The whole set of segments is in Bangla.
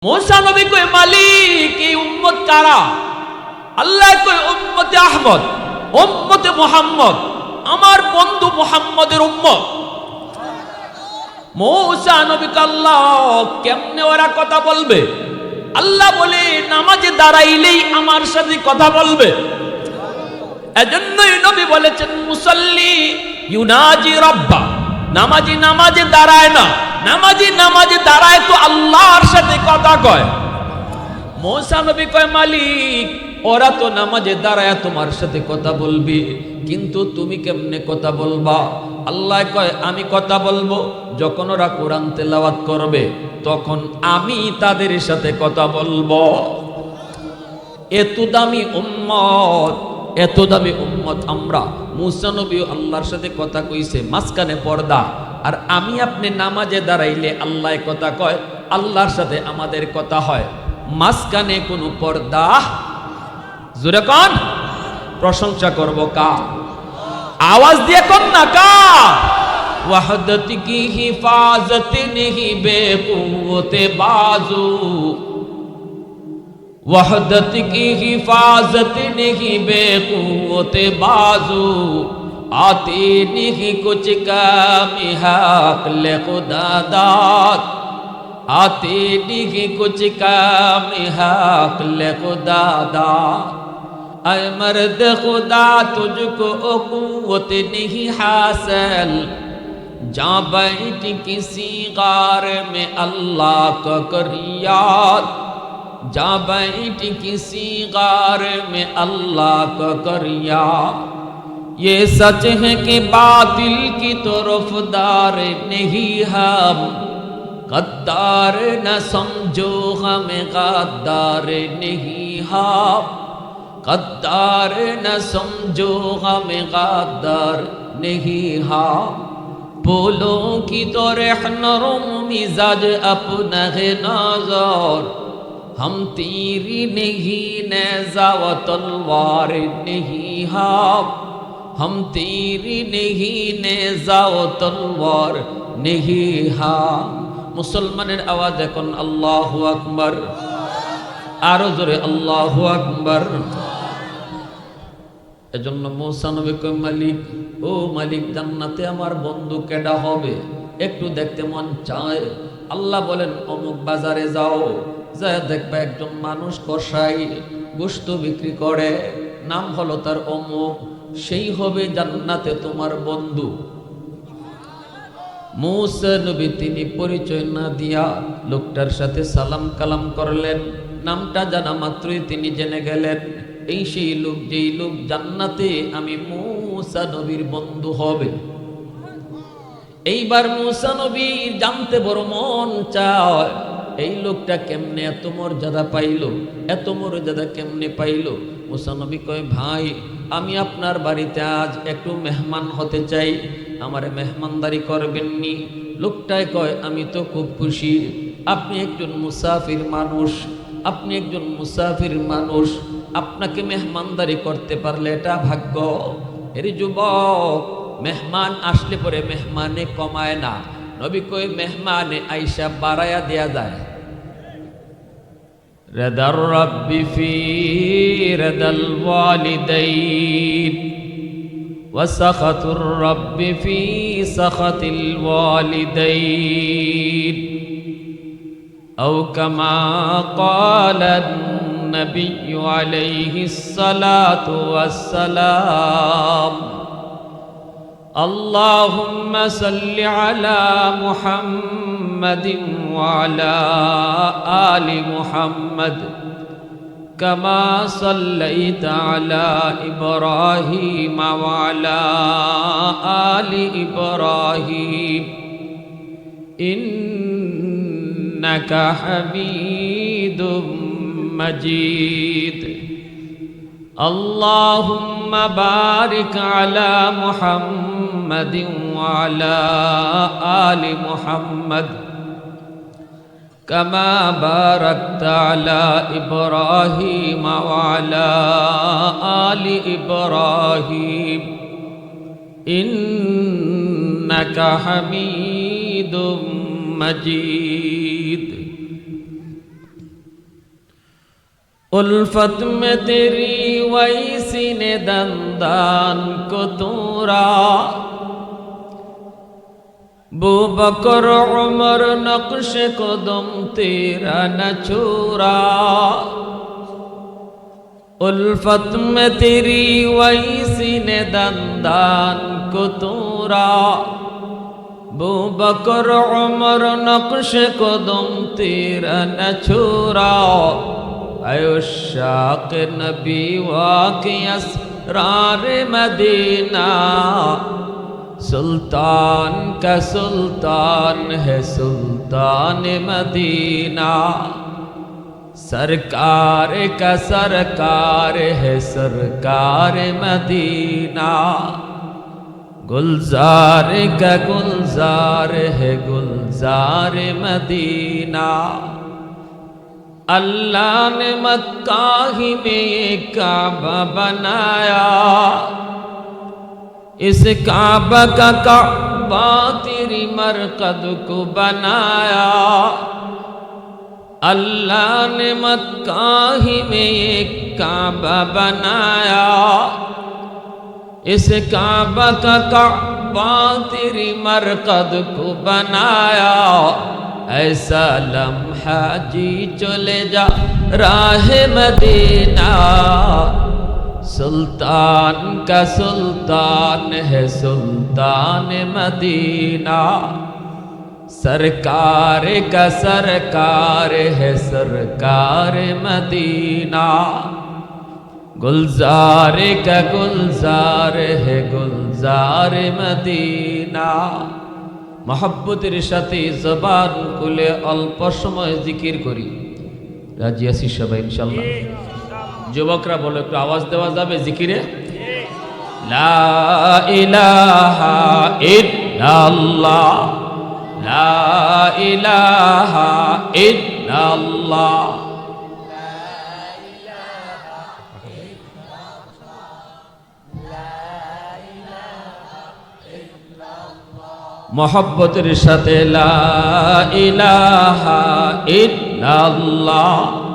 मूसा नबी कोई मालिक ये उम्मत कारा अल्लाह कोई उम्मत अहमद उम्मत मुहम्मद আমার বন্ধু মুহাম্মদের উম্মত मूसा नबी কে আল্লাহ কেমনে ওরা কথা বলবে আল্লাহ বলে নামাজে দাঁড়াইলেই আমার সাথে কথা বলবে এজন্যই নবী বলেছেন মুসাল্লি ইউনাজি রাব্বা নামাজি নামাজে দাঁড়ায় না নামাজি নামাজে দাঁড়ায় তো আল্লাহর সাথে কথা কয় मूसा नबी কয় মালিক ওরা তো নামাজে দাঁড়ায় তোমার সাথে কথা বলবে কিন্তু তুমি কেমনে কথা বলবা আল্লাহ কয় আমি কথা বলবো যখন ওরা কোরআন তেলাওয়াত করবে তখন আমি তাদের সাথে কথা বলবো এত দামি উম্মত আমরা मूसा नबी আল্লাহর সাথে কথা কইছে মাঝখানে পর্দা আর আমি আপনি নামাজে দাঁড়াইলে আল্লাহ কথা কয় আল্লাহর সাথে আমাদের কথা হয় মাঝখানে কোনো পর্দা জোরে কোন প্রশংসা করব কা आवाज दिए कौन ना का वहदत की हिफाजत नहीं बेकुव्वते बाजू वहदत की हिफाजत नहीं बेकुव्वते बाजू आते नहीं कुछ काम हक ले खुदा दाद आते नहीं कुछ काम हक ले खुदा दाद ऐ मर्द खुदा तुझको कुव्वत नहीं हासिल जा बैठ किसी गार में अल्लाह का कर याद जा बैठ किसी गार में अल्लाह का कर याद ये सच है कि बातिल की तरफदार नहीं हम गद्दार न समझो हमें गद्दार नहीं हम गद्दार न समझो हमें गद्दार नहीं हाँ बोलों की तो रहनरुम मिजाज अपना है नजर हम तीरी नहीं नेज़ा व तलवार नहीं हाँ हम तीरी नहीं नेज़ा व तलवार नहीं हाँ मुसलमानेर आवाज এখন আল্লাহু আকবার আরো জোরে আল্লাহু আকবার এজন্য मूसा নবী কয় মালিক ও মালিক জান্নাতে আমার বন্ধু কেডা হবে একটু দেখতে মন চায় আল্লাহ বলেন অমুক বাজারে যাও যায় দেখবে একজন মানুষ কসাই গোশত বিক্রি করে নাম হলো তার অমুক সেই হবে জান্নাতে তোমার বন্ধু मूसा নবী তিনি পরিচয় না দিয়া লোকটার সাথে সালাম কালাম করলেন নামটা জানা মাত্রই তিনি জেনে গেলেন এই সেই লোক যেই লোক জান্নাতে আমি मूसा নবীর বন্ধু হবে এইবার मूसा নবী জানতে বড় মন চায় এই লোকটা কেমনে এত মর্যাদা পাইলো এত মর্যাদা কেমনে পাইলো मूसा নবী কয় ভাই আমি আপনার বাড়িতে আজ একটু মেহমান হতে চাই আমারে মেহমানদারি করবেননি লোকটাই কয় আমি তো খুব খুশি আপনি একজন মুসাফির মানুষ আপনি একজন মুসাফির মানুষ আপনাকে মেহমানদারি করতে পারলে এটা ভাগ্য এর যুবক মেহমান আসলে পরে মেহমানে কমায় না নবী কই মেহমানে আইসা বাড়ায়া দেয়া যায় রদার রব্বি ফি রদাল ওয়ালিদাইন ওয়া সাখাতুর রব্বি ফি সাখাতিল ওয়ালিদাইন أو كما قال النبي عليه الصلاة والسلام اللهم صل على محمد وعلى آل محمد كما صليت على إبراهيم وعلى آل إبراهيم إنك حميد مجيد اللهم بارك على محمد وعلى آل محمد كما باركت على إبراهيم وعلى آل إبراهيم إنك حميد مجيد उल्फत में तेरी वही सीने दंदान को तूरा बू बकर उमर नक्श कदम तेरा न छूरा उल्फत में तेरी वही सीने दंदान को तूरा बू बकर उमर नक्श कदम तेरा न छूरा अयुशाक नबी वाक़ि असरार मदीना सुल्तान का सुल्तान है सुल्तान मदीना सरकार का सरकार है सरकार मदीना गुलजार का गुलजार है गुलजार मदीना अल्लाह ने मक्का ही में एक काबा बनाया इस काबा का काबा तेरी मरकद को बनाया अल्लाह ने मक्का ही में एक काबा बनाया इस काबा का काबा तेरी मरकद को बनाया ऐसा लम्हा जी चले जा राह मदीना सुल्तान का सुल्तान है सुल्तान मदीना सरकार का सरकार है सरकार मदीना गुलजार का गुलजार है गुलजार मदीना मोहब्बतेर साथे जबान खुले अल्प समय जिकिर करी राजी आছি সবাই ইনশাআল্লাহ যুবকরা বলো একটু আওয়াজ দেওয়া যাবে জিকিরে লা ইলাহা ইল্লাল্লাহ লা ইলাহা ইল্লাল্লাহ मोहब्बतेर साथे ला इलाहा इल्लल्लाह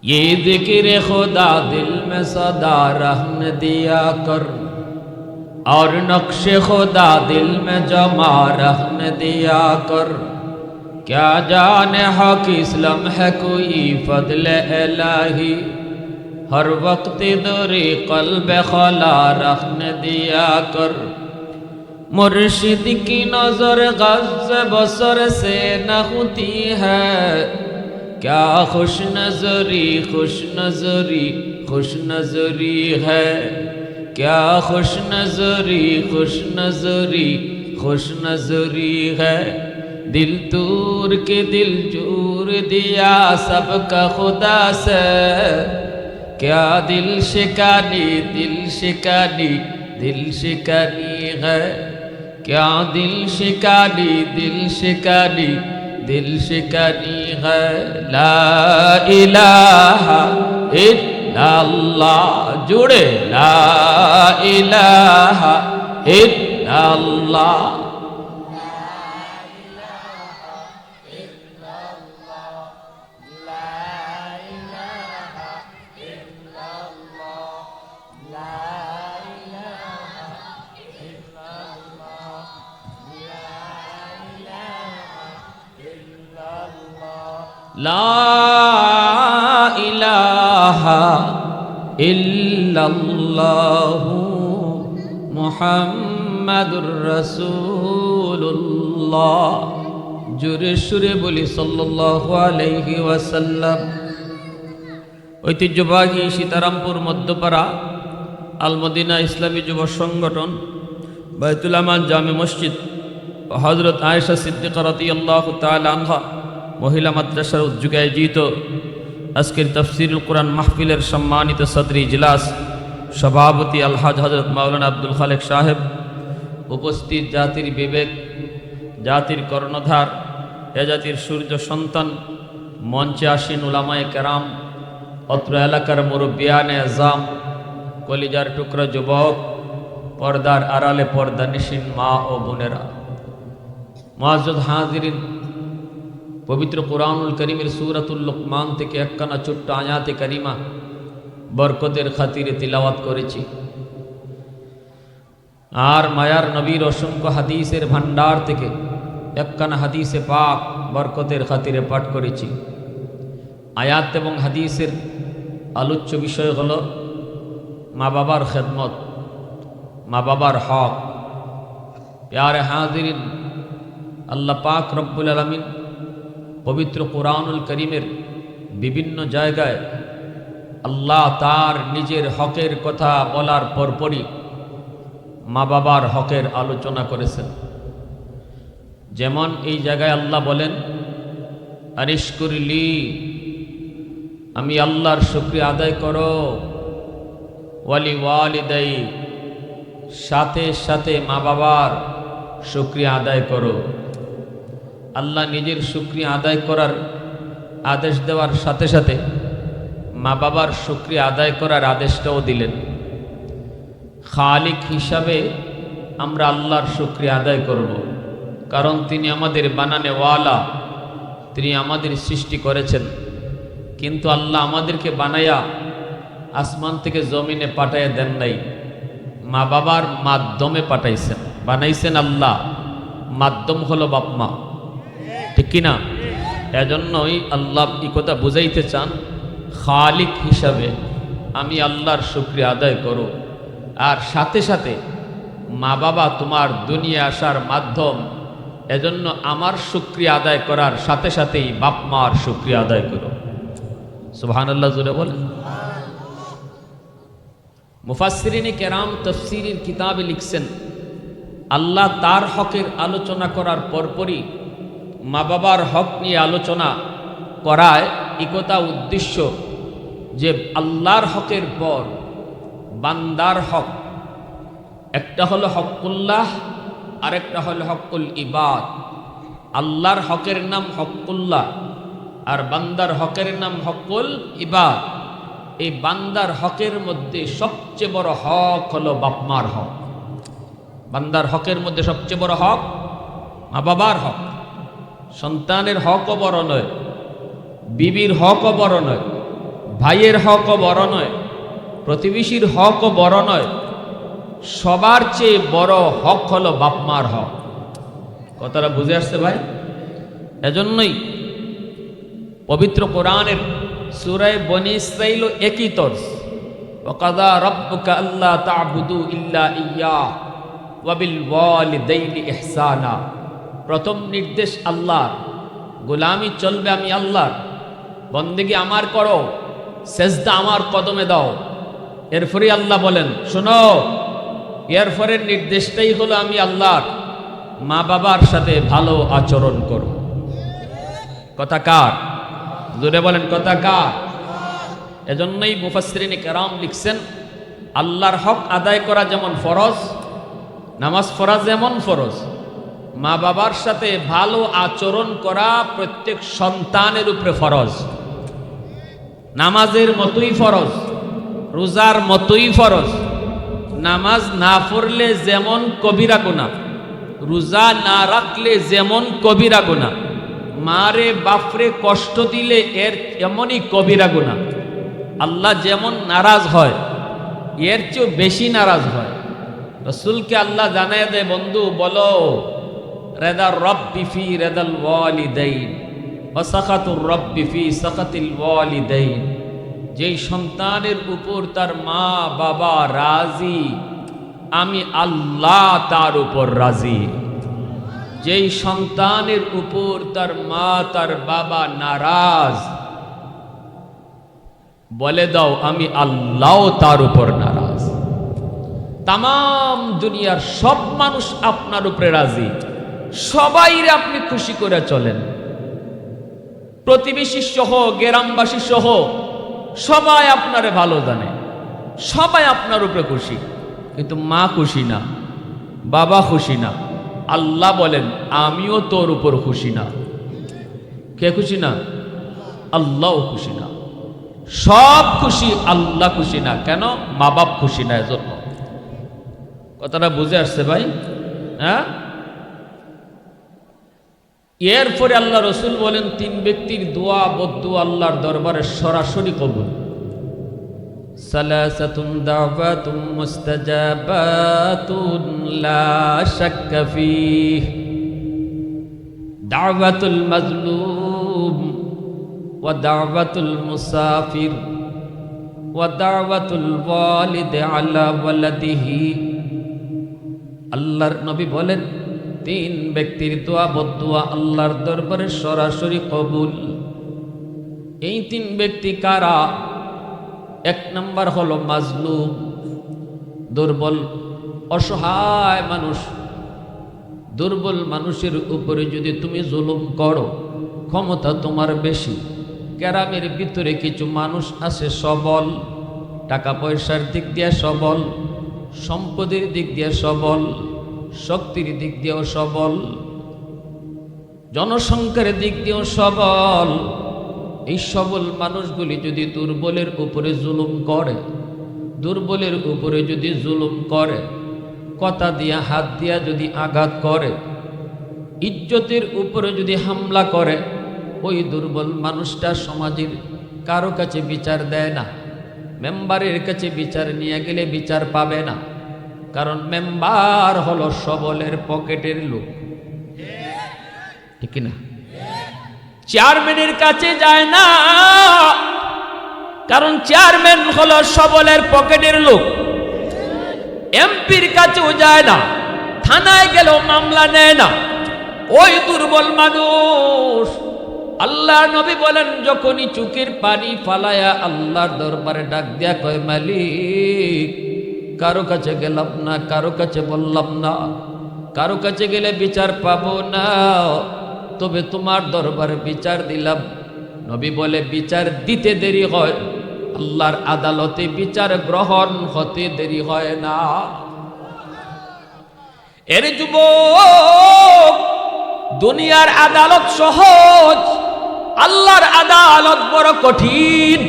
ये जिक्र खुदा दिल में सदा रहने दिया कर और नक्श खुदा दिल में जमा रहने दिया कर क्या जाने हक इस्लाम है कोई फजल इलाही हर वक्त दूरी कल्ब खला रखने दिया कर मुर्शिद की नजर गज़ बसर से न होती है क्या खुश नजरी है क्या खुश नजरी है दिल तूर के दिल चूर दिया सबका खुदा से क्या दिल शिकानी है क्या दिल शिकानी है ला इलाहा इल्लल्लाह जुड़े ला इलाहा इल्लल्लाह ला इलाहा इल्लल्लाहु मुहम्मदुर रसूलुल्लाह জোরে সুরে বলি সাল্লাল্লাহু আলাইহি ওয়াসাল্লাম। ঐতিহ্যবাহী সীতারামপুর মধ্যপাড়া আল মদিনা ইসলামী যুব সংগঠন বাইতুল আমান জামে মসজিদ হযরত আয়েশা সিদ্দিকা রাদিয়াল্লাহু তাআলা আনহা মহিলা মাদ্রাসার উদ্যোগে আয়োজিত আজকের তাফসীরুল কুরআন মাহফিলের সম্মানিত সদরি ইজলাস সভাপতি আলহাজ হযরত মাওলানা আব্দুল খালেক সাহেব উপস্থিত জাতির বিবেক, জাতির কর্ণধার, এ জাতির সূর্য সন্তান, মঞ্চে আসীন উলামায়ে কেরাম, অত্র এলাকার মুরব্বিয়ানে আযম, কলিজার টুকরা যুবক, পর্দার আড়ালে পর্দা নিশীন মা ও বোনেরা, মুআজ্জাজ হাজিরিন, পবিত্র কুরআনুল কারীমের সূরাতুল লুকমান থেকে একখানা ছোট্ট আয়াতে কারিমা বরকতের খাতিরে তিলাওয়াত করেছি। আর মায়ার নবীর অসংখ্য হাদিসের ভান্ডার থেকে একখানা হাদিসে পাক বরকতের খাতিরে পাঠ করেছি। আয়াত এবং হাদিসের আলোচ্য বিষয় হল মা বাবার খেদমত, মা বাবার হক। প্যারে হাজিরিন, আল্লাহ পাক রব্বুল আলামিন পবিত্র কুরআনুল কারীমের বিভিন্ন জায়গায় আল্লাহ তার নিজের হকের কথা বলার পরপরই মা বাবার হকের আলোচনা করেছেন। যেমন এই জায়গায় আল্লাহ বলেন, আনিশকুরলি, আমি আল্লাহর শুকরিয়া আদায় করো, ওয়ালি ওয়ালিদাই, সাথে সাথে মা বাবার শুকরিয়া আদায় করো। আল্লাহ নিজের শুকরিয়া আদায় করার আদেশ দেওয়ার সাথে সাথে মা বাবার শুকরিয়া আদায় করার আদেশটাও দিলেন। খালিক হিসাবে আমরা আল্লাহর শুকরিয়া আদায় করব, কারণ তিনি আমাদের বানানেওয়ালা, তিনি আমাদের সৃষ্টি করেছেন। কিন্তু আল্লাহ আমাদেরকে বানায়া আসমান থেকে জমিনে পাঠাইয়া দেন নাই, মা বাবার মাধ্যমে পাঠাইছেন, বানাইছেন আল্লাহ, মাধ্যম হলো বাপ মা, ঠিক কিনা? এজন্যই আল্লাহ এই কথা বুঝাইতে চান, খালিক হিসাবে আমি আল্লাহর শুকরিয়া আদায় করো, আর সাথে সাথে মা বাবা তোমার দুনিয়া আসার মাধ্যম, এজন্য আমার শুকরিয়া আদায় করার সাথে সাথেই বাপ মার শুকরিয়া আদায় করো। সুবহানাল্লাহ জোরে বলেন। মুফাসসিরিনে কেরাম তাফসীরের কিতাবে লিখছেন, আল্লাহ তার হকের আলোচনা করার পরপরই মা বাবার হক নিয়ে আলোচনা করায় একথা উদ্দেশ্য যে আল্লাহর হকের পর বান্দার হক, একটা হলো হকুল্লাহ আর একটা হলো হকুল ইবাদ। আল্লাহর হকের নাম হকুল্লাহ আর বান্দার হকের নাম হকুল ইবাদ। এই বান্দার হকের মধ্যে সবচেয়ে বড় হক হলো বাপমার হক। বান্দার হকের মধ্যে সবচেয়ে বড় হক মা বাবার হক। সন্তানের হকও বড় নয়, বিবির হকও বড় নয়, ভাইয়ের হকও বড় নয়, প্রতিবেশীর হকও বড় নয়, সবার চেয়ে বড় হক হলো বাপমার হক। কথাটা বুঝে আসছে ভাই? এজন্যই পবিত্র কোরআনের সূরা বনী ইসরাঈল একই তর্জ, ওয়াকাযা রাব্বুকা আল্লা তা'বুদু ইল্লা ইয়্যাহু ওয়া বিল ওয়ালিদাইনি ইহসানা। প্রথম নির্দেশ আল্লাহর, গোলামি চলবে আমি আল্লাহর, বন্দেগী আমার করো, সেজদা আমার কদমে দাও। এরপরে আল্লাহ বলেন, শোনো, এরপরের নির্দেশটাই হলো আমি আল্লাহর, মা বাবার সাথে ভালো আচরণ করো। কথা কার? জোরে বলেন, কথা কার? এজন্যই মুফাসসিরিনে কেরাম লিখছেন, আল্লাহর হক আদায় করা যেমন ফরজ, নামাজ পড়া যেমন ফরজ, মা বাবার সাথে ভালো আচরণ করা প্রত্যেক সন্তানের উপরে ফরজ। নামাজের মতোই ফরজ, রোজার মতোই ফরজ। নামাজ না পড়লে যেমন কবিরা গুনাহ, রোজা না রাখলে যেমন কবিরা গুনাহ, মারে বাপরে কষ্ট দিলে এর এমনই কবিরা গুনাহ। আল্লাহ যেমন নারাজ হয় এর চেয়েও বেশি নারাজ হয়। রাসূলকে আল্লাহ জানায় দেয়, বন্ধু বলো, রেদার রব্বি ফি রেদাল ওয়ালিদাইন ওয়া সাখাতুর রব্বি ফি সাখাতিল ওয়ালিদাইন। যেই সন্তানের উপর তার মা বাবা রাজি, আমি আল্লাহ তার উপর রাজি। যেই সন্তানের উপর তার মা তার বাবা নারাজ, বলে দাও আমি আল্লাহ তার উপর নারাজ। তামাম দুনিয়ার সব মানুষ আপনার উপরে রাজি, সবাইরে আপনি খুশি করে চলেন, প্রতিবেশী সহ গ্রামবাসী সহ সবাই আপনারে ভালো জানে, সবাই আপনার উপরে খুশি, কিন্তু মা খুশি না, বাবা খুশি না, আল্লাহ বলেন আমিও তোর উপর খুশি না। কে খুশি না? আল্লাহও খুশি না। সব খুশি, আল্লাহ খুশি না। কেন? মা বাপ খুশি না, এজন্য। কথাটা বুঝে আসছে ভাই? হ্যাঁ। এরপরে আল্লাহ রসুল বলেন 3 ব্যক্তির দোয়া বদদুয়া আল্লাহর দরবারে সরাসরি কবুল। সালাসাতুন দাওয়াতুম মুস্তাজাবাতুন লা শাক্কা ফীহ, দাওয়াতুল মাজলুম ওয়া দাওয়াতুল মুসাফির ওয়া দাওয়াতুল ওয়ালিদ আলা ওয়ালাদিহি। আল্লাহর নবী বলেন 3 ব্যক্তির দোয়া বদদুয়া আল্লাহর দরবারে সরাসরি কবুল। এই 3 ব্যক্তি কারা? 1 নম্বর হলো মাজলুম, দুর্বল অসহায় মানুষ। দুর্বল মানুষের উপরে যদি তুমি জুলুম করো, ক্ষমতা তোমার বেশি। গ্রামের ভিতরে কিছু মানুষ আছে সবল, টাকা পয়সার দিক দিয়ে সবল, সম্পদের দিক দিয়ে সবল, শক্তির দিক দিয়েও সবল, জনসংখ্যার দিক দিয়েও সবল। এই সবল মানুষগুলি যদি দুর্বলের উপরে জুলুম করে, দুর্বলের উপরে যদি জুলুম করে, কথা দিয়া হাত দিয়া যদি আঘাত করে, ইজ্জতের উপরে যদি হামলা করে, ওই দুর্বল মানুষটা সমাজের কারো কাছে বিচার দেয় না। মেম্বারের কাছে বিচার নিয়ে গেলে বিচার পাবে না, কারণ মেম্বার হলো সবলের পকেটের লোক, ঠিক না? চেয়ারম্যানের কাছে যায় না, কারণ চেয়ারম্যান হলো সবলের পকেটের লোক। এমপির কাছেও যায় না, থানায় গেলেও মামলা নেয় না, ওই দুর্বল মানুষ। আল্লাহ নবী বলেন যখনই চোখের পানি ফালায়া আল্লাহর দরবারে ডাক দিয়া কয়, মালিক কারো কাছে গেলাম না, কারো কাছে বললাম না, কারো কাছে গেলে বিচার পাবো না, তবে তোমার দরবারে বিচার দিলাম। নবী বলে বিচার দিতে দেরি হয়, আল্লাহর আদালতে বিচার গ্রহণ হতে দেরি হয় না। এর যুবক, দুনিয়ার আদালত সহজ, আল্লাহর আদালত বড় কঠিন।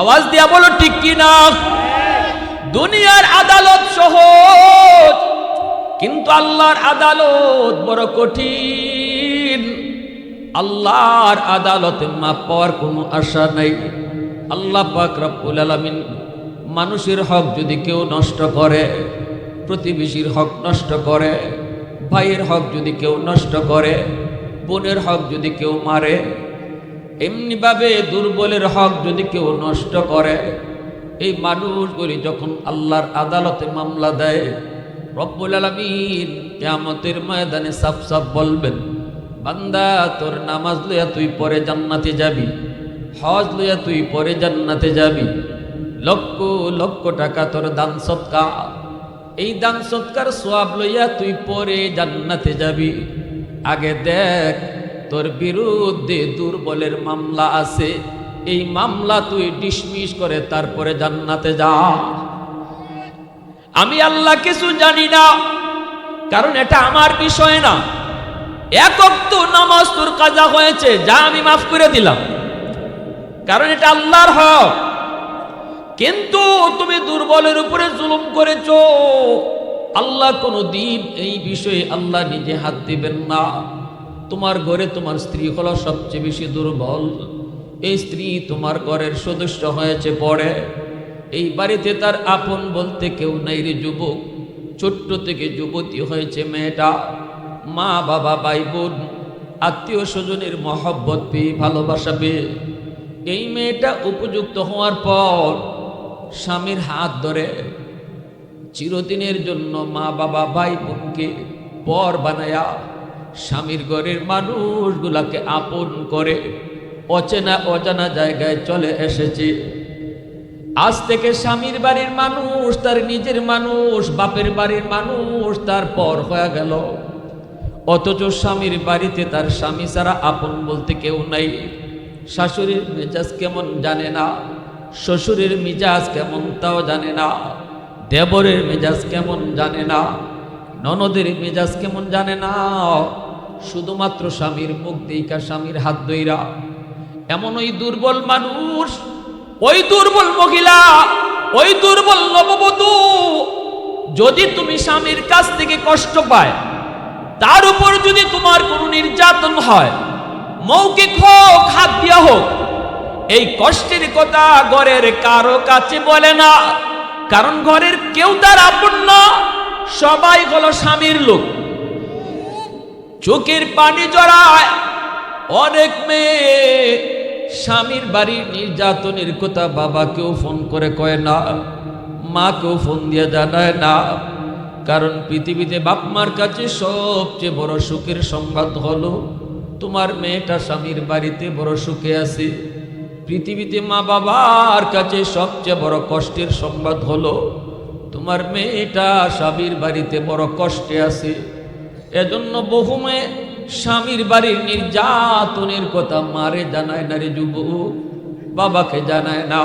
আওয়াজ দিয়া বলো ঠিক কিনা? দুনিয়ার আদালত সহজ, কিন্তু আল্লাহর আদালত বড় কঠিন। আল্লাহর আদালতে মাপ পাওয়ার কোনো আশা নাই। আল্লাহ পাক রব্বুল আলামিন মানুষের হক যদি কেউ নষ্ট করে, প্রতিবেশীর হক নষ্ট করে, ভাইয়ের হক যদি কেউ নষ্ট করে, বোনের হক যদি কেউ মারে, এমনিভাবে দুর্বলের হক যদি কেউ নষ্ট করে, এই মানুষগুলি যখন আল্লাহর আদালতে মামলা দেয়, রব্বুল আলামিন কিয়ামতের ময়দানে সাফ সাফ বলবেন, বান্দা তোর নামাজ লইয়া তুই পরে জান্নাতে যাবি, হজ লইয়া তুই পরে জান্নাতে যাবি, লক্ষ লক্ষ টাকা তোর দান সদকা, এই দান সদকার সওয়াব লইয়া তুই পরে জান্নাতে যাবি। আগে দেখ তোর বিরুদ্ধে দুর্বলের মামলা আছে, এই মামলা তুই ডিসমিস করে তারপরে জান্নাতে যা। আমি আল্লাহ কিছু জানি না, কারণ এটা আমার বিষয় না। এক ওয়াক্ত নামাজ তোর কাজা হয়েছে, যা আমি মাফ করে দিলাম, কারণ এটা আল্লাহর হক। কিন্তু তুমি দুর্বলের উপরে জুলুম করেছো, আল্লাহ কোনো দিন এই বিষয়ে আল্লাহ নিজে হাত দিবেন না। তোমার ঘরে তোমার স্ত্রী হলো সবচেয়ে বেশি দুর্বল, এই স্ত্রী তোমার ঘরের সদস্য হয়েছে পড়ে, এই বাড়িতে তার আপন বলতে কেউ নাই রে যুবক। ছোট্ট থেকে যুবতী হয়েছে মেয়েটা, মা বাবা ভাই বোন আত্মীয় স্বজনের মহব্বত পেয়ে ভালোবাসা পেয়ে এই মেয়েটা উপযুক্ত হওয়ার পর স্বামীর হাত ধরে চিরদিনের জন্য মা বাবা ভাই বোনকে পর বানায়া স্বামীর ঘরের মানুষগুলাকে আপন করে অচেনা অজানা জায়গায় চলে এসেছে। আজ থেকে স্বামীর বাড়ির মানুষ তার নিজের মানুষ, বাপের বাড়ির মানুষ তার পর হয়ে গেল। অথচ স্বামীর বাড়িতে তার স্বামী ছাড়া আপন বলতে কেউ নাই। শাশুড়ির মেজাজ কেমন জানে না, শ্বশুরের মেজাজ কেমন তাও জানে না, দেবরের মেজাজ কেমন জানে না, ননদের মেজাজ কেমন জানে না, শুধুমাত্র স্বামীর মুখ দেইকা স্বামীর হাত ধইরা। এমন ওই দুর্বল মানুষ, ওই দুর্বল মহিলা, ওই দুর্বল নববধূ, যদি তুমি স্বামীর কাছ থেকে কষ্ট পায়, তার উপর যদি তোমার কোনো নির্যাতন হয়, মৌখিক হোক হাত দিয়া হোক, এই কষ্টের কথা ঘরের কারো কাছে বলে না, কারণ ঘরের কেউ তার আপন না, সবাই হলো স্বামীর লোক। চোখের পানি জড়ায় অনেক মেয়ে স্বামীর বাড়ির নির্যাতনের কথা বাবাকেও ফোন করে কয় না, মাকেও ফোন দিয়ে জানায় না। কারণ পৃথিবীতে বাপ মার কাছে সবচেয়ে বড় সুখের সংবাদ হলো তোমার মেয়েটা স্বামীর বাড়িতে বড় সুখে আছে। পৃথিবীতে মা বাবার কাছে সবচেয়ে বড় কষ্টের সংবাদ হলো তোমার মেয়েটা স্বামীর বাড়িতে বড় কষ্টে আছে। এজন্য বহু মেয়ে স্বামীর বাড়ির নির্যাতনের কথা মারে জানায় না রে যুবক, বাবাকে জানায় না,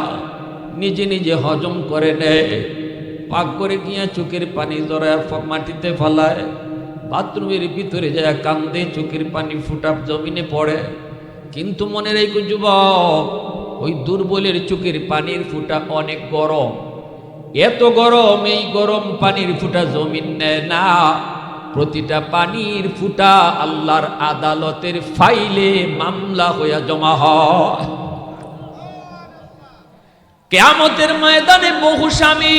নিজে নিজে হজম করে নেয়, পাক করে গিয়া চোখের পানি জড়ায় মাটিতে ফেলায়, বাথরুমের ভিতরে যায় কান্দে, চোখের পানি ফুটা জমিনে পড়ে। কিন্তু মনে রেখো যুবক, ওই দুর্বলের চোখের পানির ফুটা অনেক গরম, এত গরম, এই গরম পানির ফুটা জমিন নেয় না। প্রতিটা পানির ফুটা আল্লাহর আদালতের ফাইলে মামলা হইয়া জমা হয়। কিয়ামতের ময়দানে বহু স্বামী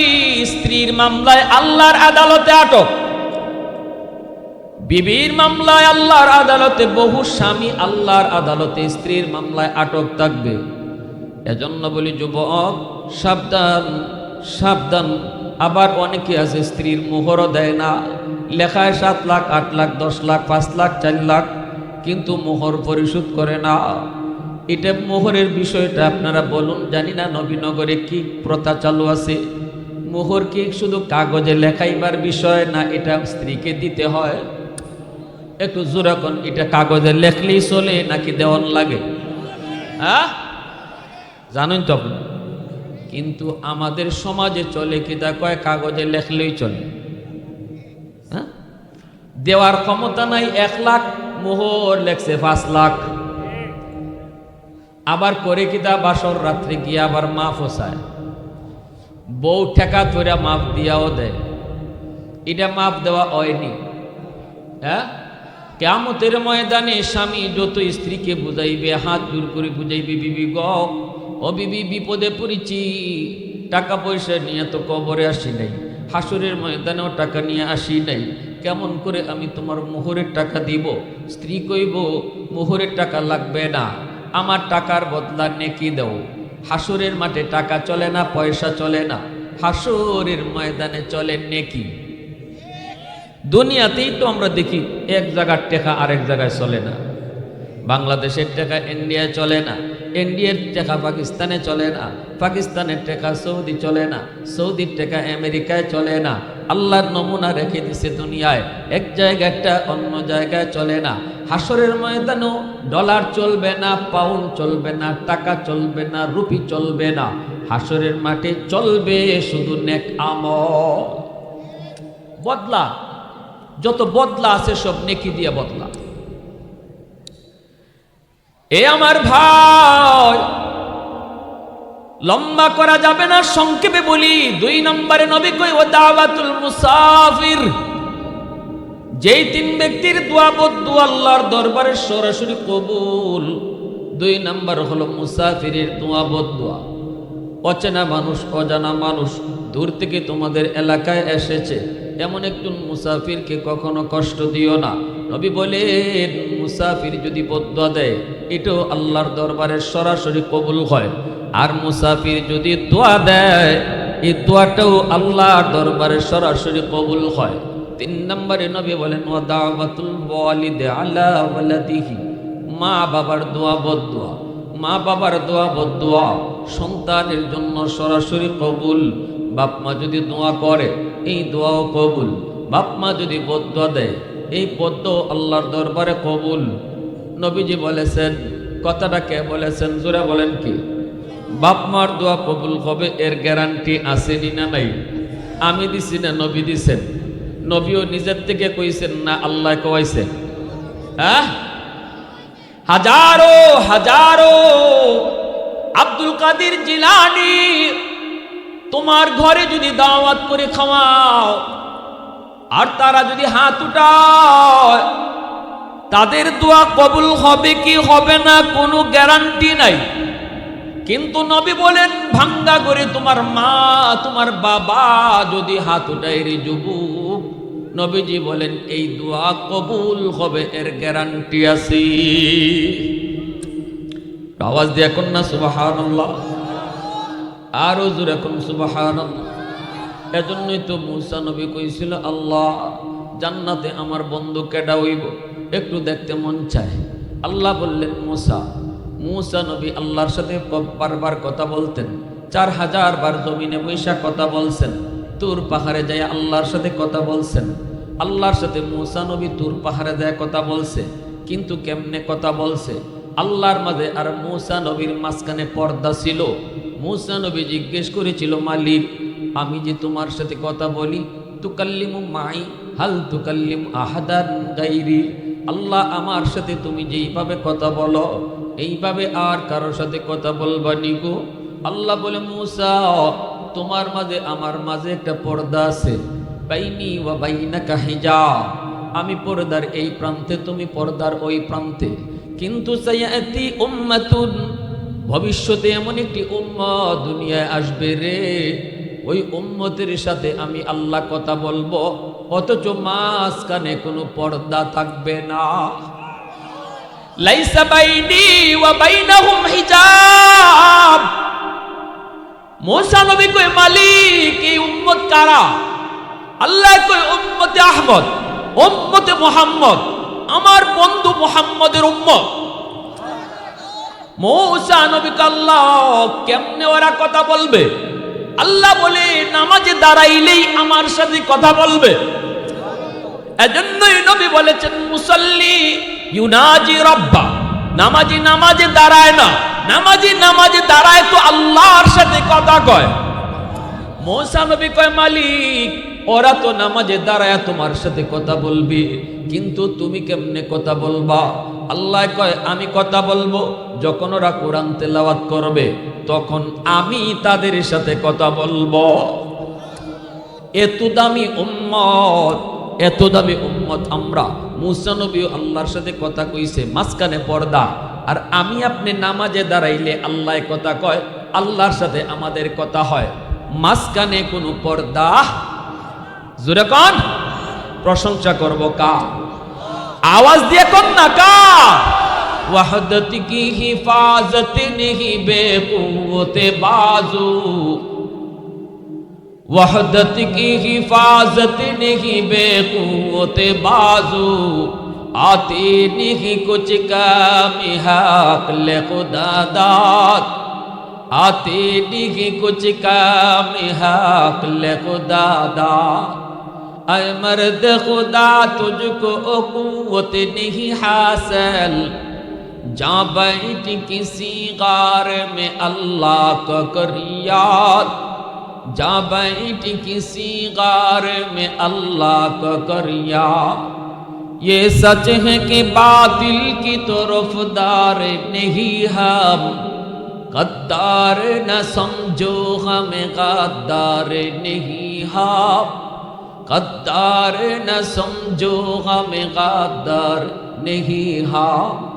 স্ত্রীর মামলায় আল্লাহর আদালতে আটক, বিবির মামলায় আল্লাহর আদালতে বহু স্বামী আল্লাহর আদালতে স্ত্রীর মামলায় আটক থাকবে। এজন্য বলি যুবক, সাবধান সাবধান। আবার অনেকে আছে স্ত্রীর মোহরও দেয় না, লেখায় 7 লাখ 8 লাখ 10 লাখ 5 লাখ 4 লাখ, কিন্তু মোহর পরিশোধ করে না। এটা মোহরের বিষয়টা আপনারা বলুন, জানি না নবীনগরে কি প্রথা চালু আছে। মোহর কি শুধু কাগজে লেখাইবার বিষয় না, এটা স্ত্রীকে দিতে হয়? একটু জোরে কোন, এটা কাগজে লেখলেই চলে নাকি দেওয়ান লাগে? হ্যাঁ, জানেন তো আপনি। কিন্তু আমাদের সমাজে চলে কি তা কয় কাগজে লেখলেই চলে। হ্যাঁ, দেওয়ার ক্ষমতা নাই 1 লাখ, মোহর লেখছে 5 লাখ। আবার করে কি তা বাসর রাত্রে গিয়ে আবার মাফ চায়, বউ ঠেকা ধরে মাফ দিয়াও দেয়। এটা মাফ দেওয়া হয়নি। হ্যাঁ, কিয়ামতের ময়দানে স্বামী যত স্ত্রীকে বুঝাইবে, হাত জোর করে বুঝাইবে, বিবি গ, ও বিবি বিপদে পড়েছি, টাকা পয়সা নিয়ে তো কবরে আসি নাই, হাসরের ময়দানেও টাকা নিয়ে আসি নাই, কেমন করে আমি তোমার মোহরের টাকা দিব? স্ত্রী কইব, মোহরের টাকা লাগবে না, আমার টাকার বদলা নেকি দাও। হাসরের মাঠে টাকা চলে না, পয়সা চলে না, হাসরের ময়দানে চলে নেকি। দুনিয়াতেই তো আমরা দেখি এক জায়গার টাকা আরেক জায়গায় চলে না। বাংলাদেশের টাকা ইন্ডিয়ায় চলে না, ইন্ডিয়ার টাকা পাকিস্তানে চলে না, পাকিস্তানের টাকা সৌদি চলে না, সৌদির টাকা আমেরিকায় চলে না। আল্লাহর নমুনা রেখে দিছে দুনিয়ায়, এক জায়গাটা অন্য জায়গায় চলে না। হাসরের ময়দানেও ডলার চলবে না, পাউন্ড চলবে না, টাকা চলবে না, রুপি চলবে না। হাসরের মাঠে চলবে শুধু নেক আমল। বদলা, যত বদলা আছে সব নেকি দিয়ে বদলা। এ আমার ভাই, লম্বা করা যাবে না, সংক্ষেপে বলি। 2 নম্বরে নবী কই ও দাওয়াতুল মুসাফির, যেই 3 ব্যক্তির দোয়া বদদুয়া আল্লাহর দরবারে সরাসরি কবুল। 2 নম্বর হলো মুসাফিরের দোয়া বদদুয়া। অচেনা মানুষ, অজানা মানুষ দূর থেকে তোমাদের এলাকায় এসেছে, এমন একজন মুসাফিরকে কখনো কষ্ট দিও না। নবী বলেন, মুসাফির যদি বদদুয়া দেয়, এটাও আল্লাহর দরবারে সরাসরি কবুল হয়। আর মুসাফির যদি দোয়া দেয়, এই দোয়াটাও আল্লাহর দরবারে সরাসরি কবুল হয়। 3 নম্বরে নবী বলেন, ওয়া দাওয়াতুল ওয়ালিদি আলা ওয়ালাদিহি, মা বাবার দোয়া বদদুয়া। মা বাবার দোয়া বদদুয়া সন্তানের জন্য সরাসরি কবুল। বাপ মা যদি দোয়া করে, এই দোয়াও কবুল। বাপ মা যদি বদদুয়া দেয়, এই বদদুয়া আল্লাহর দরবারে কবুল। নবীজি বলেছেন, কথাটা কে বলেছেন জোরে বলেন? কি বাপ মার দোয়া কবুল হবে, এর গ্যারান্টি আছে না নাই? আমি দিছি না নবী দিছেন? নবীও নিজের থেকে কইছেন না আল্লাহ কইছে? হ্যাঁ, হাজারো হাজারো আব্দুল কাদের জিলানী তোমার ঘরে যদি দাওয়াত করে খাওয়াও আর তারা যদি হাত উঠায়, তাদের দোয়া কবুল হবে কি হবে না কোনো গ্যারান্টি নাই। কিন্তু নবী বলেন ভাঙ্গা করে তোমার মা তোমার বাবা যদি হাত উঠায় রে যুবক, নবীজি বলেন এই দোয়া কবুল হবে, এর গ্যারান্টি আছে। আওয়াজ দিয়ে এখন না সুবহানাল্লাহ, আরো জোরে এখন সুবহানাল্লাহ। এজন্যই তো মুসা নবী কইছিল আল্লাহ জান্নাতে আমার বন্ধু কেডা হইব, একটু দেখতে মন চায়। আল্লাহ বললেন মুসা। মুসা নবী আল্লাহর সাথে বারবার কথা বলতেন, 4000 বার জমিনে বৈশা কথা বলছেন, তুর পাহাড়ে যায় আল্লাহর সাথে কথা বলছেন। আল্লাহর সাথে মুসা নবী তুর পাহাড়ে যায় কথা বলছে, কিন্তু কেমনে কথা বলছে? আল্লাহর মাঝে আর মুসা নবীর মাঝখানে পর্দা ছিল। মুসা নবী জিজ্ঞেস করেছিল, মালিক আমি যে তোমার সাথে কথা বলি, তুকাল্লিমু মাই হাল তুকাল্লিম আহাদান গাইরি, আল্লাহ আমার সাথে তুমি যেইভাবে কথা বলো এইভাবে আর কারোর সাথে কথা বলবা নিগো? আল্লাহ বলে মুসা তোমার মাঝে আমার মাঝে একটা পর্দা আছে, বাইনি ওয়া বাইনাকা হিজাব, আমি পর্দার এই প্রান্তে তুমি পর্দার ওই প্রান্তে। কিন্তু সায়াতি উম্মাতুন, ভবিষ্যতে এমন একটি উম্মত দুনিয়ায় আসবে রে, ওই উম্মতের সাথে আমি আল্লাহ কথা বলবো, অথচ মাঝখানে কোনো পর্দা থাকবে না। লাইসা বাইনি ওয়া বাইনাহুম হিজাব। মুসা নবী কই মালিক এই উম্মত কারা? আল্লাহ কই উম্মতে আহমদ, উম্মতে মুহাম্মদ, আমার বন্ধু মুহাম্মদের উম্মত। মুসা নবীকে আল্লাহ কেমনে ওরা কথা বলবে? আল্লাহ বলে নামাজে দাঁড়াইলেই আমার সাথে কথা বলবে। এজন্যই নবী বলেছেন মুসাল্লি ইউনাজি রাব্বা, নামাজি নামাজে দাঁড়ায় না, নামাজি নামাজে দাঁড়ায় তো আল্লাহর সাথে কথা কয়। মুসা নবী কয় মালিক ওরা তো নামাজে দাঁড়ায় তোমার সাথে কথা বলবি, কিন্তু তুমি কেমনে কথা বলবা? আল্লাহ কয় আমি কথা বলবো যখন ওরা কোরআন তেলাওয়াত করবে, তখন আমি তাদের সাথে কথা বলবো। এত দামি উম্মত, এত দামি উম্মত আমরা। মুসা নবী আল্লাহর সাথে কথা কইছে, মাঝখানে পর্দা, আর আমি আপনি নামাজে দাঁড়াইলে আল্লাহ কথা কয়, আল্লাহর সাথে আমাদের কথা হয়, মাঝখানে কোনো পর্দা। জোরে কোন প্রশংসা করব কা? আওয়াজ দিয়ে কোন না কা? वहदत की हिफाजत नहीं बेकुव्वते बाजू, वहदत की हिफाजत नहीं बेकुव्वते बाजू, आते नहीं कुछ काम हक ले खुदा दाद, आते नहीं कुछ काम हक ले खुदा दाद। ऐ मर्द खुदा तुझको कुव्वत नहीं हासिल, जा बैठ किसी गार में अल्लाह का कर याद, जा बैठ किसी गार में अल्लाह का कर याद। ये सच है कि बातिल की तरफदार नहीं हम, गद्दार न समझो हमें गद्दार नहीं हम, गद्दार न समझो हमें गद्दार नहीं हम।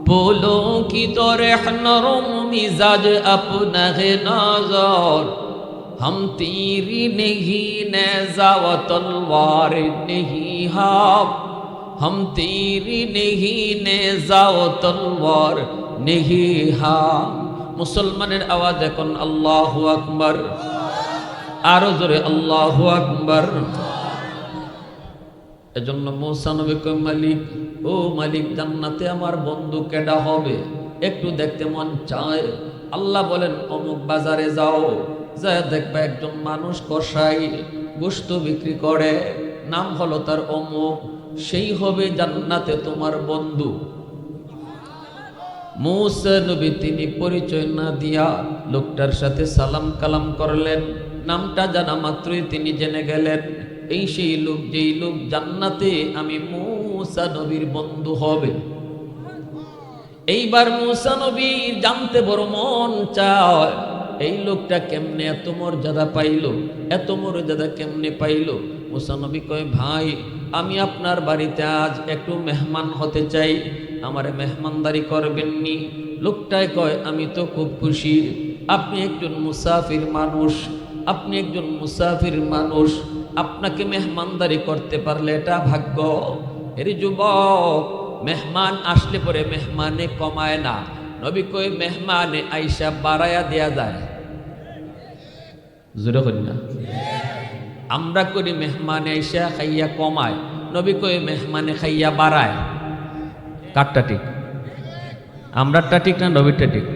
फूलों की तरह नरम मिजाज अपना है नजर, हम तीरी नहीं नेज़ा व तलवार नहीं हम तीरी नहीं नेज़ा व तलवार नहीं हम। मुसलमाনের আওয়াজ এখন আল্লাহু আকবার, আরো জোরে আল্লাহু আকবার। এজন্য মুসা নবী কয় মালিক, ও মালিক জান্নাতে আমার বন্ধু কেডা হবে, একটু দেখতে মন চায়। আল্লাহ বলেন অমুক বাজারে যাও, যায় দেখবে একজন মানুষ কসাই গোশত বিক্রি করে, নাম হলো তার অমুক, সেই হবে জান্নাতে তোমার বন্ধু। মুসা নবী তিনি পরিচয় না দিয়া লোকটার সাথে সালাম কালাম করলেন, নামটা জানা মাত্রই তিনি জেনে গেলেন এই সেই লোক, যেই লোক জান্নাতে আমি মূসা নবীর বন্ধু হবে। এইবার মূসা নবীর জানতে বড় মন চায়, এই লোকটা কেমনে এত মর্যাদা পাইলো, এত মর্যাদা কেমনে পাইলো। মূসা নবী কয়, ভাই আমি আপনার বাড়িতে আজ একটু মেহমান হতে চাই, আমারে মেহমানদারি করবেননি? লোকটায় কয়, আমি তো খুব খুশি, আপনি একজন মুসাফির মানুষ, আপনি একজন মুসাফির মানুষ, আপনাকে মেহমানদারি করতে পারলে এটা ভাগ্য। এর যুবক, মেহমান আসলে পরে মেহমানে কমায় না, নবী কই মেহমানে আইসা বাড়ায়া দেয়া যায়। জোরে করি না? আমরা করি মেহমানে আইসা খাইয়া কমায়, নবী কই মেহমানে খাইয়া বাড়ায়। কারটা ঠিক? আমরারটা ঠিক না নবীরটা ঠিক?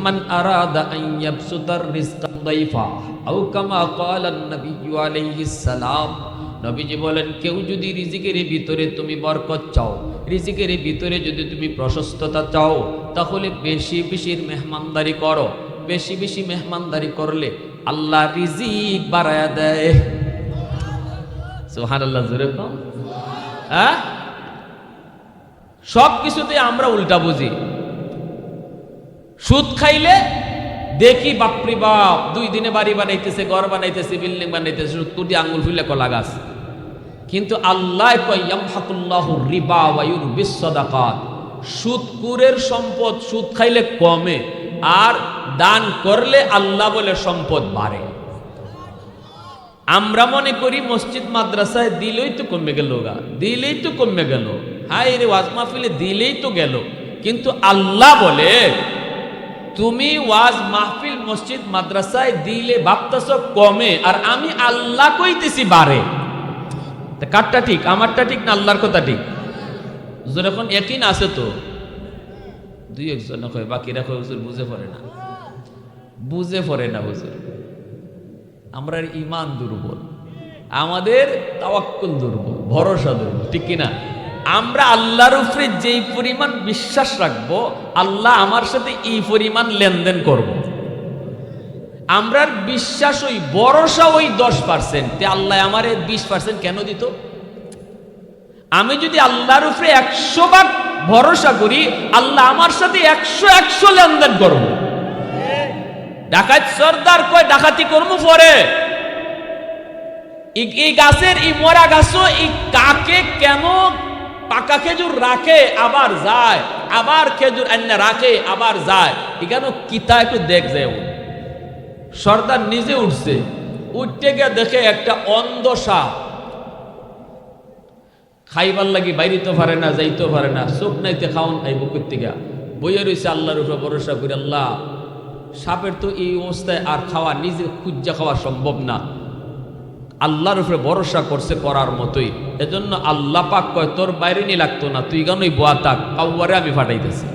মান আরাদা আন ইয়াবসুতার রিজকা দাইফা আও কামা ক্বালা নবী আলাইহিস সালাম, নবীজি বলেন, কেউ যদি রিজিকের ভিতরে তুমি বরকত চাও, রিজিকের ভিতরে যদি তুমি প্রশস্ততা চাও, তাহলে বেশি বেশি মেহমানদারি করো। বেশি বেশি মেহমানদারি করলে আল্লাহ রিজিক বাড়ায়া দেয়। সুবহানাল্লাহ, জোরে কম। হ্যাঁ, সব কিছুতে আমরা উল্টা বুঝি। সুদ খাইলে দেখি বাপরি বাপ 2 দিনে বাড়ি বানাইতেছে, ঘর বানাইতেছে, বিল্ডিং বানাইতেছে, সুদ কুটি আঙ্গুল ফুলে কলা গাছ। কিন্তু আল্লাহ কয় ইয়ামহাকুল্লাহু রিবা ওয়া ইউরবিস সাদাকাত, সুদকুরের সম্পদ সুদ খাইলে কমে, আর দান করলে আল্লাহ বলে সম্পদ বাড়ে। আমরা মনে করি মসজিদ মাদ্রাসায় দিলেই তো কমে গেল, দিলেই তো কমে গেল, হাই রে ওয়াজ মাহফিলে দিলেই তো গেল। কিন্তু আল্লাহ বলে, তুমি ওয়াজ মাহফিল মসজিদ মাদ্রাসায় দিলে ভাবতেছ কমে, আর আমি আল্লাহ কইতেছি বাড়ে। কারটা ঠিক? আমারটা ঠিক না আল্লাহর কথা ঠিক? যখন একই না আছে তো 2-1 জন কয়, বাকিরা কয় হুজুর বুঝে পড়ে না, বুঝে পড়ে না হুজুর। আমরা ঈমান দুর্বল, আমাদের তাওয়াক্কুল দুর্বল, ভরসা দুর্বল, ঠিক কিনা? আমরা আল্লাহর উপরে যেই পরিমাণ বিশ্বাস রাখবো, আল্লাহ আমার সাথে এই পরিমাণ লেনদেন করব। আমরার বিশ্বাস ওই, ভরসা ওই 10%, আল্লাহ আমারে 20% কেন দিত? আমি যদি আল্লাহর উপরে 100 ভরসা করি, আল্লাহ আমার সাথে 100 লেনদেন করব। ডাকাত সর্দার কয় ডাকাতি করবো পরে, এই গাছের এই মরা গাছও এই কাকে কেন পাকা খেজুর রাখে আবার যায়, আবার খেজুর আন্না রাখে আবার যায়, এখানে কিতা একটু দেখ যায়। সর্দার নিজে উঠছে, উঠতে গিয়ে দেখে একটা অন্ধ সাপ, খাইবার লাগি বাইরিতে পারে না, যাইতেও পারে না, চোখ নাইতে খাওয়ান আইব করতে গা বইয়ে রয়েছে আল্লাহর উপরে ভরসা করে। আল্লাহ, সাপের তো এই অবস্থায় আর খাওয়া, নিজে খুঁজা খাওয়া সম্ভব না, আল্লাহর উপরে ভরসা করছে করার মতোই। এজন্য আল্লাহ পাক কয়, তোর বাইরে নিয়ে লাগতো না, তুই গানই বোয়া থাক, কাউয়ারে আমি ফাটাইতেছি।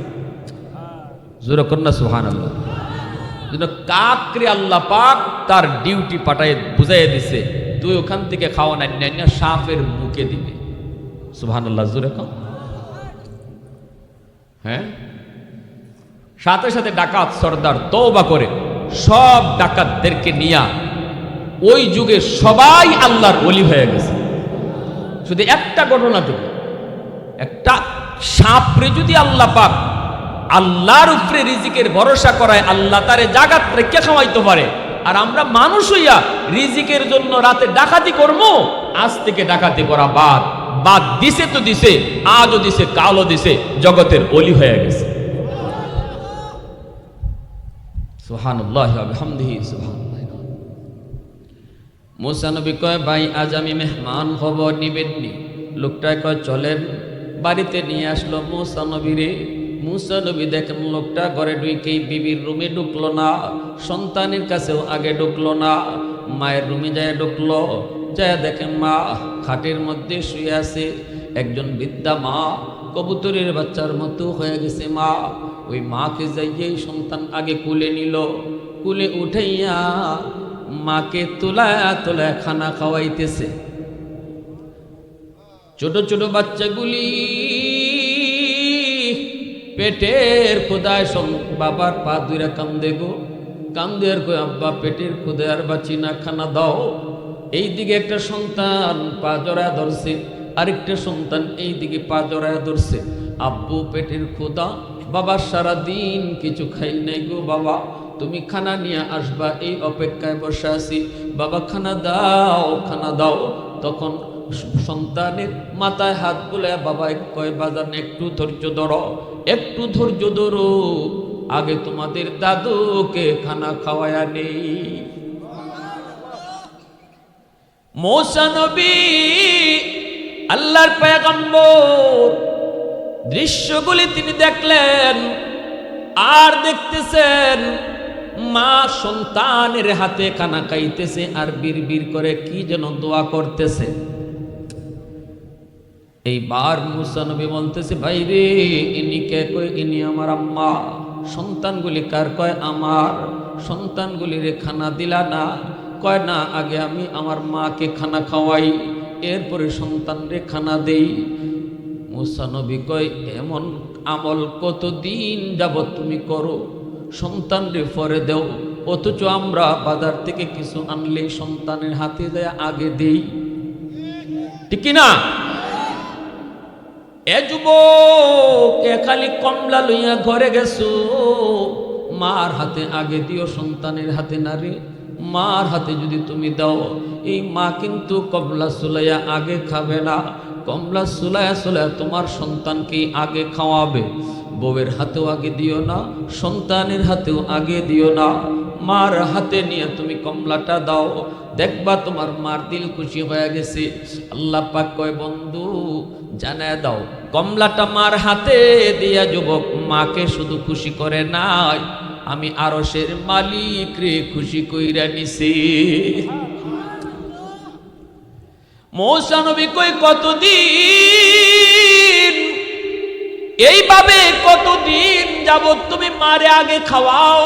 জোরে কন্যা সুবহানাল্লাহ। কাকরে আল্লাহ পাক তার ডিউটি পাঠায় বুঝাইয়া দিছে, তুই ওখান থেকে খাওয়া নাই না, সাপের মুখে দিবে। সুবহানাল্লাহ, জোরে কম। হ্যাঁ, সাথে সাথে ডাকাত সর্দার তওবা করে সব ডাকাতদেরকে নিয়া, ওই যুগে সবাই আল্লাহর ওলি হয়ে গেছে। শুধু একটা ঘটনা থেকে, একটা সাপরে যদি আল্লাহ পাক আল্লাহর উপরে রিজিকের ভরসা করায়, আল্লাহ তারে জাগাত রেখে খাওয়াইতে পারে। আর আমরা মানুষ হইয়া রিজিকের জন্য রাতে ডাকাতি করবো, আজ থেকে ডাকাতি করা বাদ। বাদ দিছে তো দিছে, আজও দিছে, কালও দিছে, জগতের ওলি হয়ে গেছে। সুবহানাল্লাহি ওয়া বিহামদিহি সুবহানাল্লাহ। মুসা নবী কয়, ভাই আজ আমি মেহমান হব, নিবেননি? লোকটা কয় চলেন। বাড়িতে নিয়ে আসলো মুসা নবীরে। মুসা নবী দেখেন লোকটা ঘরে ঢুকেই বিবির রুমে ঢুকলো না, সন্তানের কাছেও আগে ঢুকলো না, মায়ের রুমে যায় ঢুকলো। যায় দেখেন মা খাটের মধ্যে শুয়ে আছে, একজন বৃদ্ধা মা, কবুতরের বাচ্চার মতো হয়ে গেছে মা। ওই মাকে যাইয়েই সন্তান আগে কুলে নিল, কুলে উঠাইয়া মাকে তোলায় তোলায় খানা খাওয়াইতেছে। ছোট ছোট বাচ্চাগুলি পেটের খোদায় বাবার পা দুইরা কান্দে গো, কান্দে আর কই আব্বা পেটের খোদায় আর বাঁচি না, খানা দাও। এইদিকে একটা সন্তান পা জড়ায় ধরছে, আরেকটা সন্তান এইদিকে পা জড়ায় ধরছে। আব্বু পেটের ক্ষুধা, বাবা সারা দিন কিছু খাই নাই গো বাবা, তুমি খানা নিয়ে আসবা, এই অপেক্ষায় বসে আছি, বাবা খানা দাও খানা দাও। তখন সন্তানের মাথায় হাত বুলায় বাবা কয় বাজান একটু ধৈর্য ধরো, একটু ধৈর্য ধরো, আগে তোমাদের দাদুকে খানা খাওয়ায়া নেই। মূসা নবী আল্লাহর পয়গম্বর দৃশ্যগুলি তিনি দেখলেন, আর দেখতেছেন মা সন্তানের হাতে খানা খাইতেছে আর বিড়বিড় করে কি যেন দোয়া করতেছে। এইবার মূসা নবী বলতেছে, ভাই রে ইনি কে? কই ইনি আমার আম্মা। সন্তানগুলি কার? কয় আমার। সন্তানগুলি রে খানা দিলা না? কয় না, আগে আমি আমার মাকে খানা খাওয়াই, এরপরে সন্তান রে খানা দেই। মূসা নবী কয় এমন আমল কতদিন যাবত তুমি করো? সন্তান রে পরে দেও, অথচ আমরা বাজার থেকে কিছু আনলে সন্তানের হাতে দেয় আগে দেই, ঠিক না? এ যুবক, এ খালি কমলা লইয়া ঘরে গেছো, মার হাতে আগে দিও, সন্তানের হাতে না রে। মার হাতে যদি তুমি দাও, এই মা কিন্তু কমলা সুলাইয়া আগে খাবে না, কমলা সুলাইয়া সুলাইয়া তোমার সন্তানকে আগে খাওয়াবে। বউয়ের হাতেও আগে দিও না, সন্তানের হাতেও আগে দিও না, মার হাতে নিয়ে তুমি কমলাটা দাও, দেখবা তোমার মার দিল খুশি হয়ে গেছে। আল্লাহ পাক কয় বন্ধু জানায় দাও, কমলাটা মার হাতে দিয়া যুবক মাকে শুধু খুশি করে নাই, আমি আরশের মালিক রে খুশি কইরা নিছি। মূসা নবী কই কতদিন এইভাবে, কতদিন যাবত তুমি মারে আগে খাওয়াও?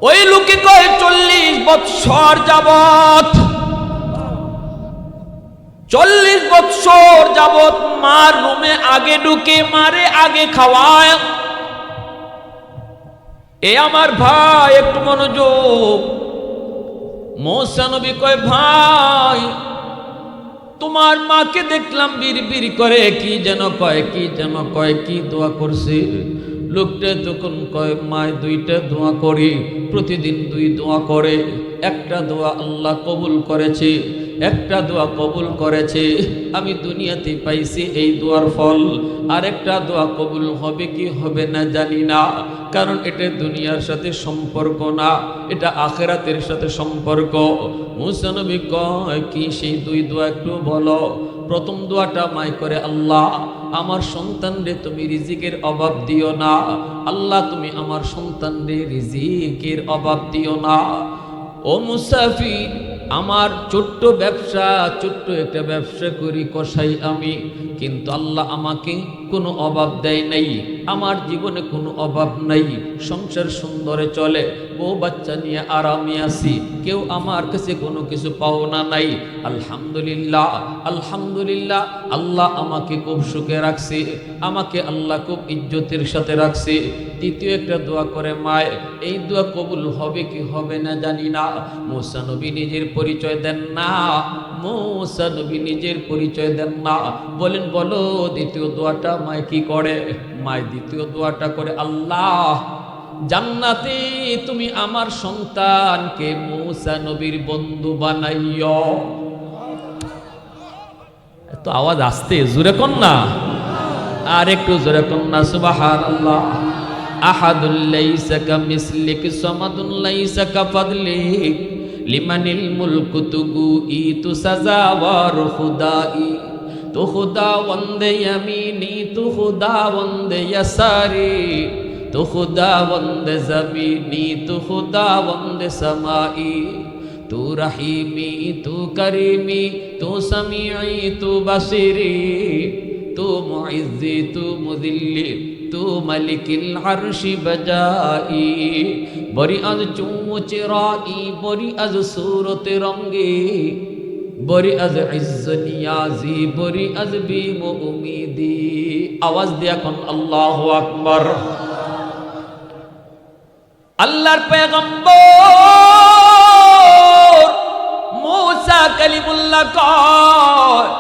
ওই লোকে কয় 40 বৎসর যাবত, 40 বৎসর যাবত মার রুমে আগে ঢুকে মারে আগে খাওয়ায়। এ আমার ভাই একটু মনোযোগ। মূসা নবী কয় ভাই তোমার মাকে দেখলাম বিড়বিড় করে কি যেন কয়, কি যেন কয়, কি দোয়া করছে। লোকটা তখন কয় মায় 2টা দোয়া করি, প্রতিদিন 2 দোয়া করে, একটা দোয়া আল্লাহ কবুল করেছে, একটা দোয়া কবুল করেছে, আমি দুনিয়াতে পাইছি এই দোয়ার ফল। আর একটা দোয়া কবুল হবে কি হবে না জানি না, কারণ এটা দুনিয়ার সাথে সম্পর্ক না, এটা আখিরাতের সাথে সম্পর্ক। মূসা নবী কয় কি সেই 2 দোয়া একটু বলো। প্রথম দোয়াটা মাই করে, আল্লাহ আমার সন্তানরে তুমি রিজিকের অভাব দিও না, আল্লাহ তুমি আমার সন্তানরে রিজিকের অভাব দিও না। ও মুসাফির, আমার ছোট্ট ব্যবসা, ছোট্ট একটা ব্যবসা করি কসাই আমি, কিন্তু আল্লাহ আমাকে কোনো অভাব দেয় নাই, আমার জীবনে কোনো অভাব নাই, সংসার সুন্দরে চলে, বউ বাচ্চা নিয়ে আরামে আছি, কেউ আমার কাছে কোনো কিছু পাওনা নাই। আলহামদুলিল্লাহ আলহামদুলিল্লাহ, আল্লাহ আমাকে খুব সুখে রাখছে, আমাকে আল্লাহ খুব ইজ্জতের সাথে রাখছে। দ্বিতীয় একটা দোয়া করে মায়, এই দোয়া কবুল হবে কি হবে না জানি না। মূসা নবী নিজের পরিচয় দেন না, মূসা নবী নিজের পরিচয় দেন না, বলেন বলো দ্বিতীয় দোয়াটা মায় কি করে? মায় দ্বিতীয় দোয়াটা করে, আল্লাহ জান্নাতে তুমি আমার সন্তানকে মূসা নবীর বন্ধু বানাইও। এত আওয়াজ আসতে জোরে কোন না, আর একটু জোরে কোন না সুবহানাল্লাহ। আহাদুল লাইসা কামিসলিক সামাদুন লাইসা কাফাদলিক লিমানিল মুলকু তুগু ইতু সাজাওয়ার খুদাই, তু খুদা বন্দে ইয়ামিনী, তু খুদা বন্দে ইয়াসারি, তু খুদা বন্দে জমিনী, তু খুদা বন্দে সমাই, তু রহিমি তু করিমি তু সমিঈ তু বসিরি, তু মুইজ্জি তু মুযিল্লি তু মালিকিল আরশি বজাই। বরি আজ চুচরাই, বরি আজ সূরত রঙ্গে, বরি আজ ইজ্জ নিয়াজি, বরি আজ বিম উমিদি। আওয়াজ দিয়া কোন আল্লাহু আকবার। আল্লাহর পয়গম্বর কালিমুল্লাহ কয়,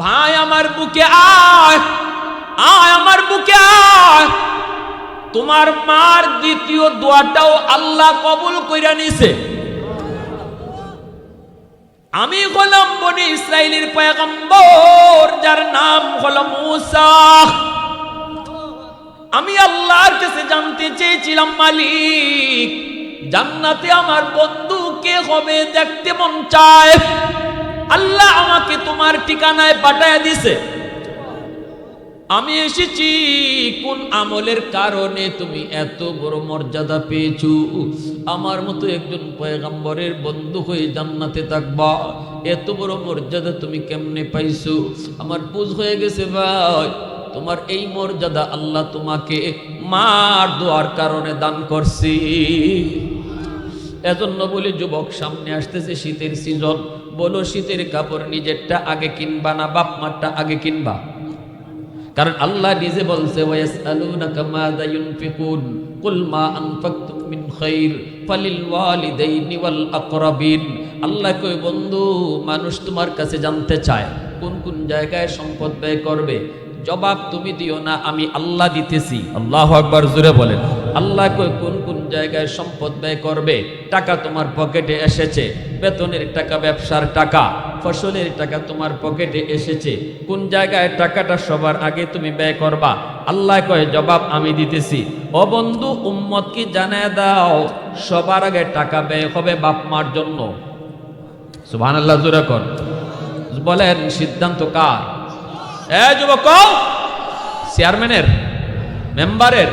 ভাই আমার বুকে আয়, আয় আমার বুকে আয়। তোমার মার দ্বিতীয় দোয়াটাও আল্লাহ কবুল কইরা নিছে। আমি হলাম বনি ইসরাইলের পয়গম্বর, যার নাম হলো মূসা। আমি আল্লাহর কাছে জানতে চেয়েছিলাম, মালিক জান্নাতে আমার বন্ধু কে হবে, দেখতে মন চায়। আল্লাহ আমাকে তোমার ঠিকানায় পাঠায় দিছে। আমি এসেছি, কোন আমলের কারণে তুমি এত বড় মর্যাদা পেয়েছো? আমার মতো একজন পয়গম্বরের বন্ধু হয়ে জান্নাতে থাকবা, এত বড় মর্যাদা তুমি কেমনে পাইছো? আমার বুঝ হয়ে গেছে ভাই, তোমার এই মর্যাদা আল্লাহ তোমাকে মার দোয়ার কারণে দান করছি। এজন্য বলি, যুবক সামনে আসতেছে শীতের সিজন, বলো শীতের কাপড় নিজেরটা আগে কিনবা না বাপ মারটা আগে কিনবা? কারণ আল্লাহ নিজে বলছে, ওয়ায়াসআলুনাকা মাযা ইউনফিকুন কুল মা আনফাকতুম মিন খাইর ফালিল ওয়ালিদাইনি ওয়াল আকরাবিন। আল্লাহ কয়, বন্ধু মানুষ তোমার কাছে জানতে চায় কোন কোন জায়গায় সম্পদ ব্যয় করবে, জবাব তুমি দিও না, আমি আল্লাহ দিতেছি। আল্লাহু আকবার, জোরে বলেন। আল্লাহ কয়, কোন কোন জায়গায় সম্পদ ব্যয় করবে? টাকা তোমার পকেটে এসেছে, বেতনের টাকা, ব্যবসার টাকা, ফসলের টাকা তোমার পকেটে এসেছে, কোন জায়গায় টাকাটা সবার আগে তুমি ব্যয় করবা? আল্লাহ কয়, জবাব আমি দিতেছি। ও বন্ধু, উম্মতকে জানায় দাও, সবার আগে টাকা ব্যয় হবে বাপ মার জন্য। সুবহানাল্লাহ, জোরে কর। বলেন সিদ্ধান্ত কার? যুবক, চেয়ারম্যানের, মেম্বারের?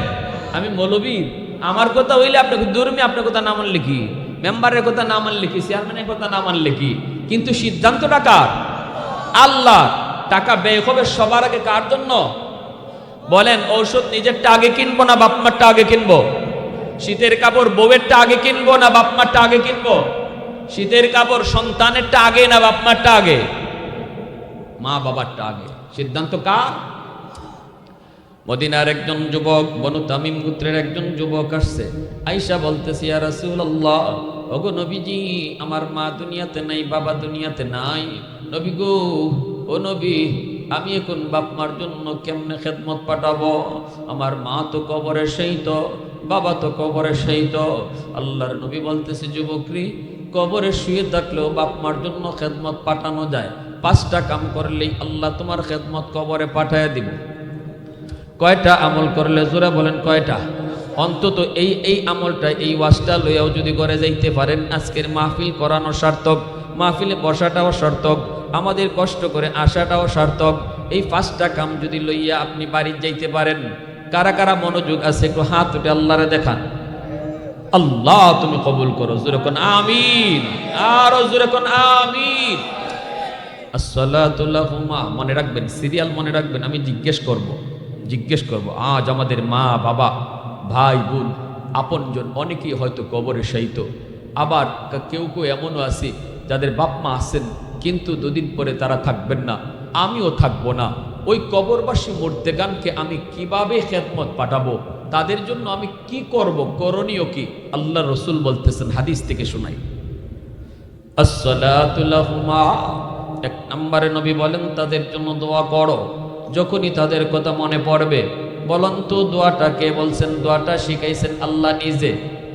আমি মৌলবী, আমার কথা হইলে আপনাকে দুর্মি, আপনার কথা না মানলে কি? মেম্বারের কথা না মানলে কি? চেয়ারম্যানের কথা না মানলে কি? কিন্তু সিদ্ধান্তটা কার? আল্লাহ। টাকা ব্যয় হবে সবার আগে কার জন্য? বলেন, ঔষধ নিজেরটা আগে কিনবো না বাপমারটা আগে কিনবো? শীতের কাপড় বউয়েরটা আগে কিনবো না বাপমারটা আগে কিনবো? শীতের কাপড় সন্তানেরটা আগে না বাপমারটা আগে? মা বাবারটা আগে। সিদ্ধান্ত কার? মদিনার একজন যুবক, বনু তামিম গোত্রের একজন যুবক আসছে, আয়েশা বলতেছে, ইয়া রাসূলুল্লাহ, ওগো নবীজি, আমার মা দুনিয়াতে নাই, বাবা দুনিয়াতে নাই। নবী গো, ও নবী, আমি এখন বাপ মার জন্য কেমনে খেদমত পাঠাবো? আমার মা তো কবরে শায়িত, বাবা তো কবরে শায়িত। আল্লাহর নবী বলতেছে, যুবকরি, কবরে শুয়ে থাকলেও বাপ মার জন্য খেদমত পাঠানো যায়। 5টা কাম করলেই আল্লাহ তোমার খেদমত কবরে পাঠায় দিব। কয়টা আমল করলে? জোরে বলেন কয়টা? অন্তত এই আমলটা, এই ওয়াজটা লইয়াও যদি করে যাইতে পারেন, আজকের মাহফিল করানো সার্থক, মাহফিলে বসাটাও সার্থক, আমাদের কষ্ট করে আসাটাও সার্থক। এই 5টা কাম যদি লইয়া আপনি বাড়ি যাইতে পারেন, কারা কারা মনোযোগ আছে একটু হাত উঠে আল্লাহরে দেখান। আল্লাহ তুমি কবুল করো, জোরে কোন আমিন, আরো জোরে কোন আমিন। আসসালাতু লাহুমা, মনে রাখবেন, সিরিয়াল মনে রাখবেন। আমি জিজ্ঞেস করব, আজ আমাদের মা বাবা, ভাই বোন, আপনজন অনেকেই হয়তো কবরে শায়িত। আবার কেউ কেউ এমনও আছে যাদের বাপ মা আছেন, কিন্তু দুদিন পরে তারা থাকবেন না, আমিও থাকবো না। ওই কবরবাসী মুর্দেগানকে আমি কিভাবে খেদমত পাঠাবো? তাদের জন্য আমি কি করব? করণীয় কি? আল্লাহ রসুল বলতেছেন, হাদিস থেকে শোনাই। আসসালাতু লাহুমা, 1 নম্বরে নবী বলেন তাদের জন্য দোয়া করো। যখনই তাদের কথা মনে পড়বে, বলুন তো দোয়াটা কে বলছেন? দোয়াটা শিখাইছেন আল্লাহ নিজে।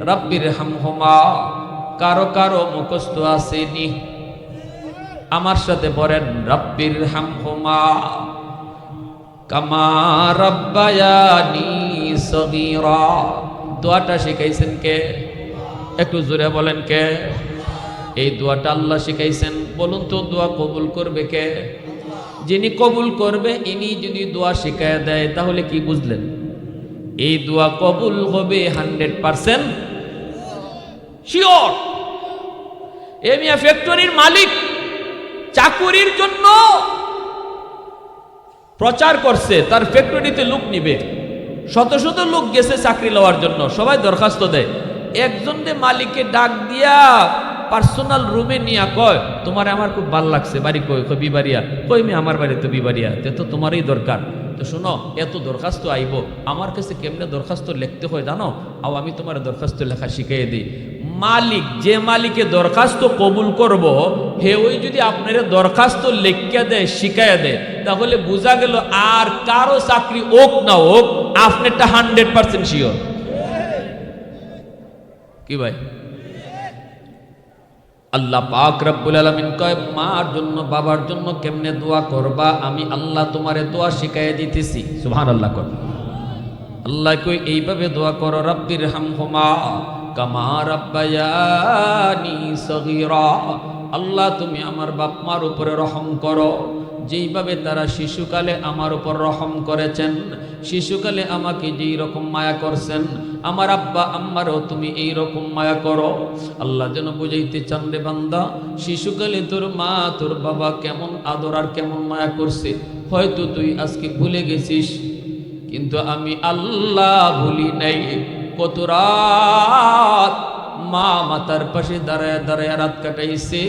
রাব্বির হামহুমা, কারো কারো মুখস্থ আসেনি, আমার সাথে পড়েন, রাব্বির হামহুমা কামা রাব্বায়ানি সগীরা। দোয়াটা শিখাইছেন কে? একটু জোরে বলেন কে? এই দোয়াটা আল্লাহ শিখাইছেন। বলুন তো দোয়া কবুল করবে কে? যিনি কবুল করবে, ইনি যদি দোয়া শিখায় দেয়, তাহলে কি বুঝলেন? এই দোয়া কবুল হবে 100% শিওর। এ মিয়া ফ্যাক্টরির মালিক চাকুরির জন্য প্রচার করছে, তার ফ্যাক্টরিতে লোক নিবে, শত শত লোক গেছে চাকরি লওয়ার জন্য, সবাই দরখাস্ত দেয়। একজনকে মালিককে ডাক দিয়া পার্সোনাল রুমে নিয়ে কয়, তোমার আমার খুব ভাল লাগছে, বাড়ি কই? বিবাড়িয়া। কই মে আমার বাড়ি তো বিবাড়িয়া, তো তোমারই দরকার। তো শোনো, এত দরখাস্ত আইব, আমার কাছে কেমনে দরখাস্ত লিখতে হয় জানো? আমি তোমার দরখাস্ত লেখা শিখিয়ে দিই। মালিক যে মালিকে দরখাস্ত কবুল করব হে ওই যদি আপনার দরখাস্ত লিখিয়া দেয় শিখাইয়া দেয় তাহলে বোঝা গেল আর কারো চাকরি হোক না হোক আপনারটা 100% শিওর। কি ভাই? আল্লাহ পাক রব্বুল আলামিন কয় মার জন্য বাবার জন্য কেমনে দোয়া করবা আমি আল্লাহ তোমারে দোয়া শিখাইয়া দিতেছি। সুবহানাল্লাহ কর। আল্লাহ কই এইভাবে দোয়া করো, রাব্বির হামহুমা কামা রাব্বায়ানি সগীরা। আল্লাহ তুমি আমার বাপ মার উপরে রহম করো যেইভাবে তারা শিশুকালে আমার উপর রহম করেছেন, শিশুকালে আমাকে যেই রকম মায়া করছেন আমার আব্বা আম্মারও তুমি এই রকম মায়া করো। আল্লাহ যেন বুঝাইতে চান রে বান্দা, শিশুকালে তোর মা তোর বাবা কেমন আদর আর কেমন মায়া করছে হয়তো তুই আজকে ভুলে গেছিস, কিন্তু আমি আল্লাহ ভুলি নাই। কত রাত মা মাতার পাশে দাঁড়ায় দাঁড়ায় রাত কাটাইছে,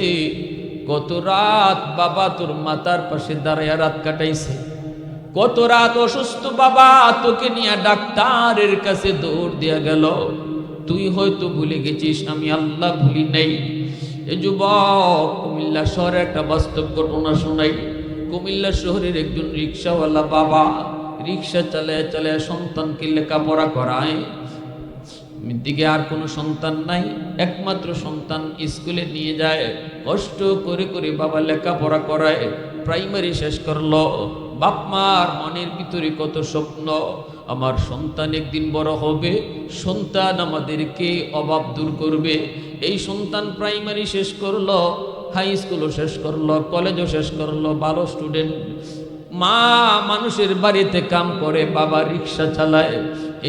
কত রাত বাবা তোর মাতার পাশে দাঁড়ায় রাত কাটাইছে, কত রাত অসুস্থ বাবা তোকে নিয়ে ডাক্তারের কাছে দৌড় দিয়া গেল। তুই হয়তো ভুলে গেছিস, আমি আল্লাহ ভুলি নাই। এ যুবক, কুমিল্লা শহরে একটা বাস্তব ঘটনা শোনাই। কুমিল্লা শহরের একজন রিক্সাওয়ালা বাবা রিক্সা চালায় চালায় সন্তানকে লেখাপড়া করায়। দিকে আর কোনো সন্তান নাই, একমাত্র সন্তান স্কুলে নিয়ে যায়, কষ্ট করে করে বাবা লেখাপড়া করায়, প্রাইমারি শেষ করলো। বাপ মার মনের ভিতরে কত স্বপ্ন, আমার সন্তান একদিন বড় হবে, সন্তান আমাদেরকে অভাব দূর করবে। এই সন্তান প্রাইমারি শেষ করলো, হাই স্কুলও শেষ করলো, কলেজও শেষ করলো, ভালো স্টুডেন্ট। মা মানুষের বাড়িতে কাম করে, বাবা রিক্সা চালায়।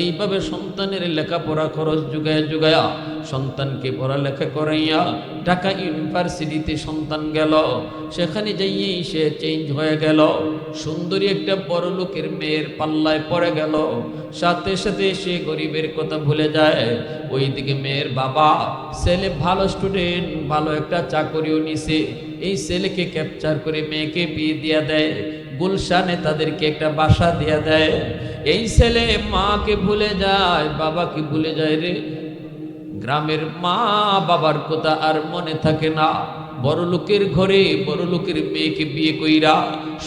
এইভাবে সন্তানের লেখাপড়া খরচ জুগায়া জুগায়া সন্তানকে পড়ালেখা করাইয়া ঢাকা ইউনিভার্সিটিতে সন্তান গেল। সেখানে যাইয়েই সে চেঞ্জ হয়ে গেল, সুন্দরী একটা বড় লোকের মেয়ের পাল্লায় পড়ে গেল। সাথে সাথে সে গরিবের কথা ভুলে যায়। ওইদিকে মেয়ের বাবা, ছেলে ভালো স্টুডেন্ট, ভালো একটা চাকরিও নিছে, এই ছেলেকে ক্যাপচার করে মেয়েকে বিয়ে দিয়া দেয়, গুলশানে তাদেরকে একটা বাসা দিয়া দেয়। এই ছেলে মাকে ভুলে যায়, বাবাকে ভুলে যায় রে। গ্রামের মা বাবার কথা আর মনে থাকে না। বড় লোকের ঘরে বড় লোকের মেয়েকে বিয়ে কইরা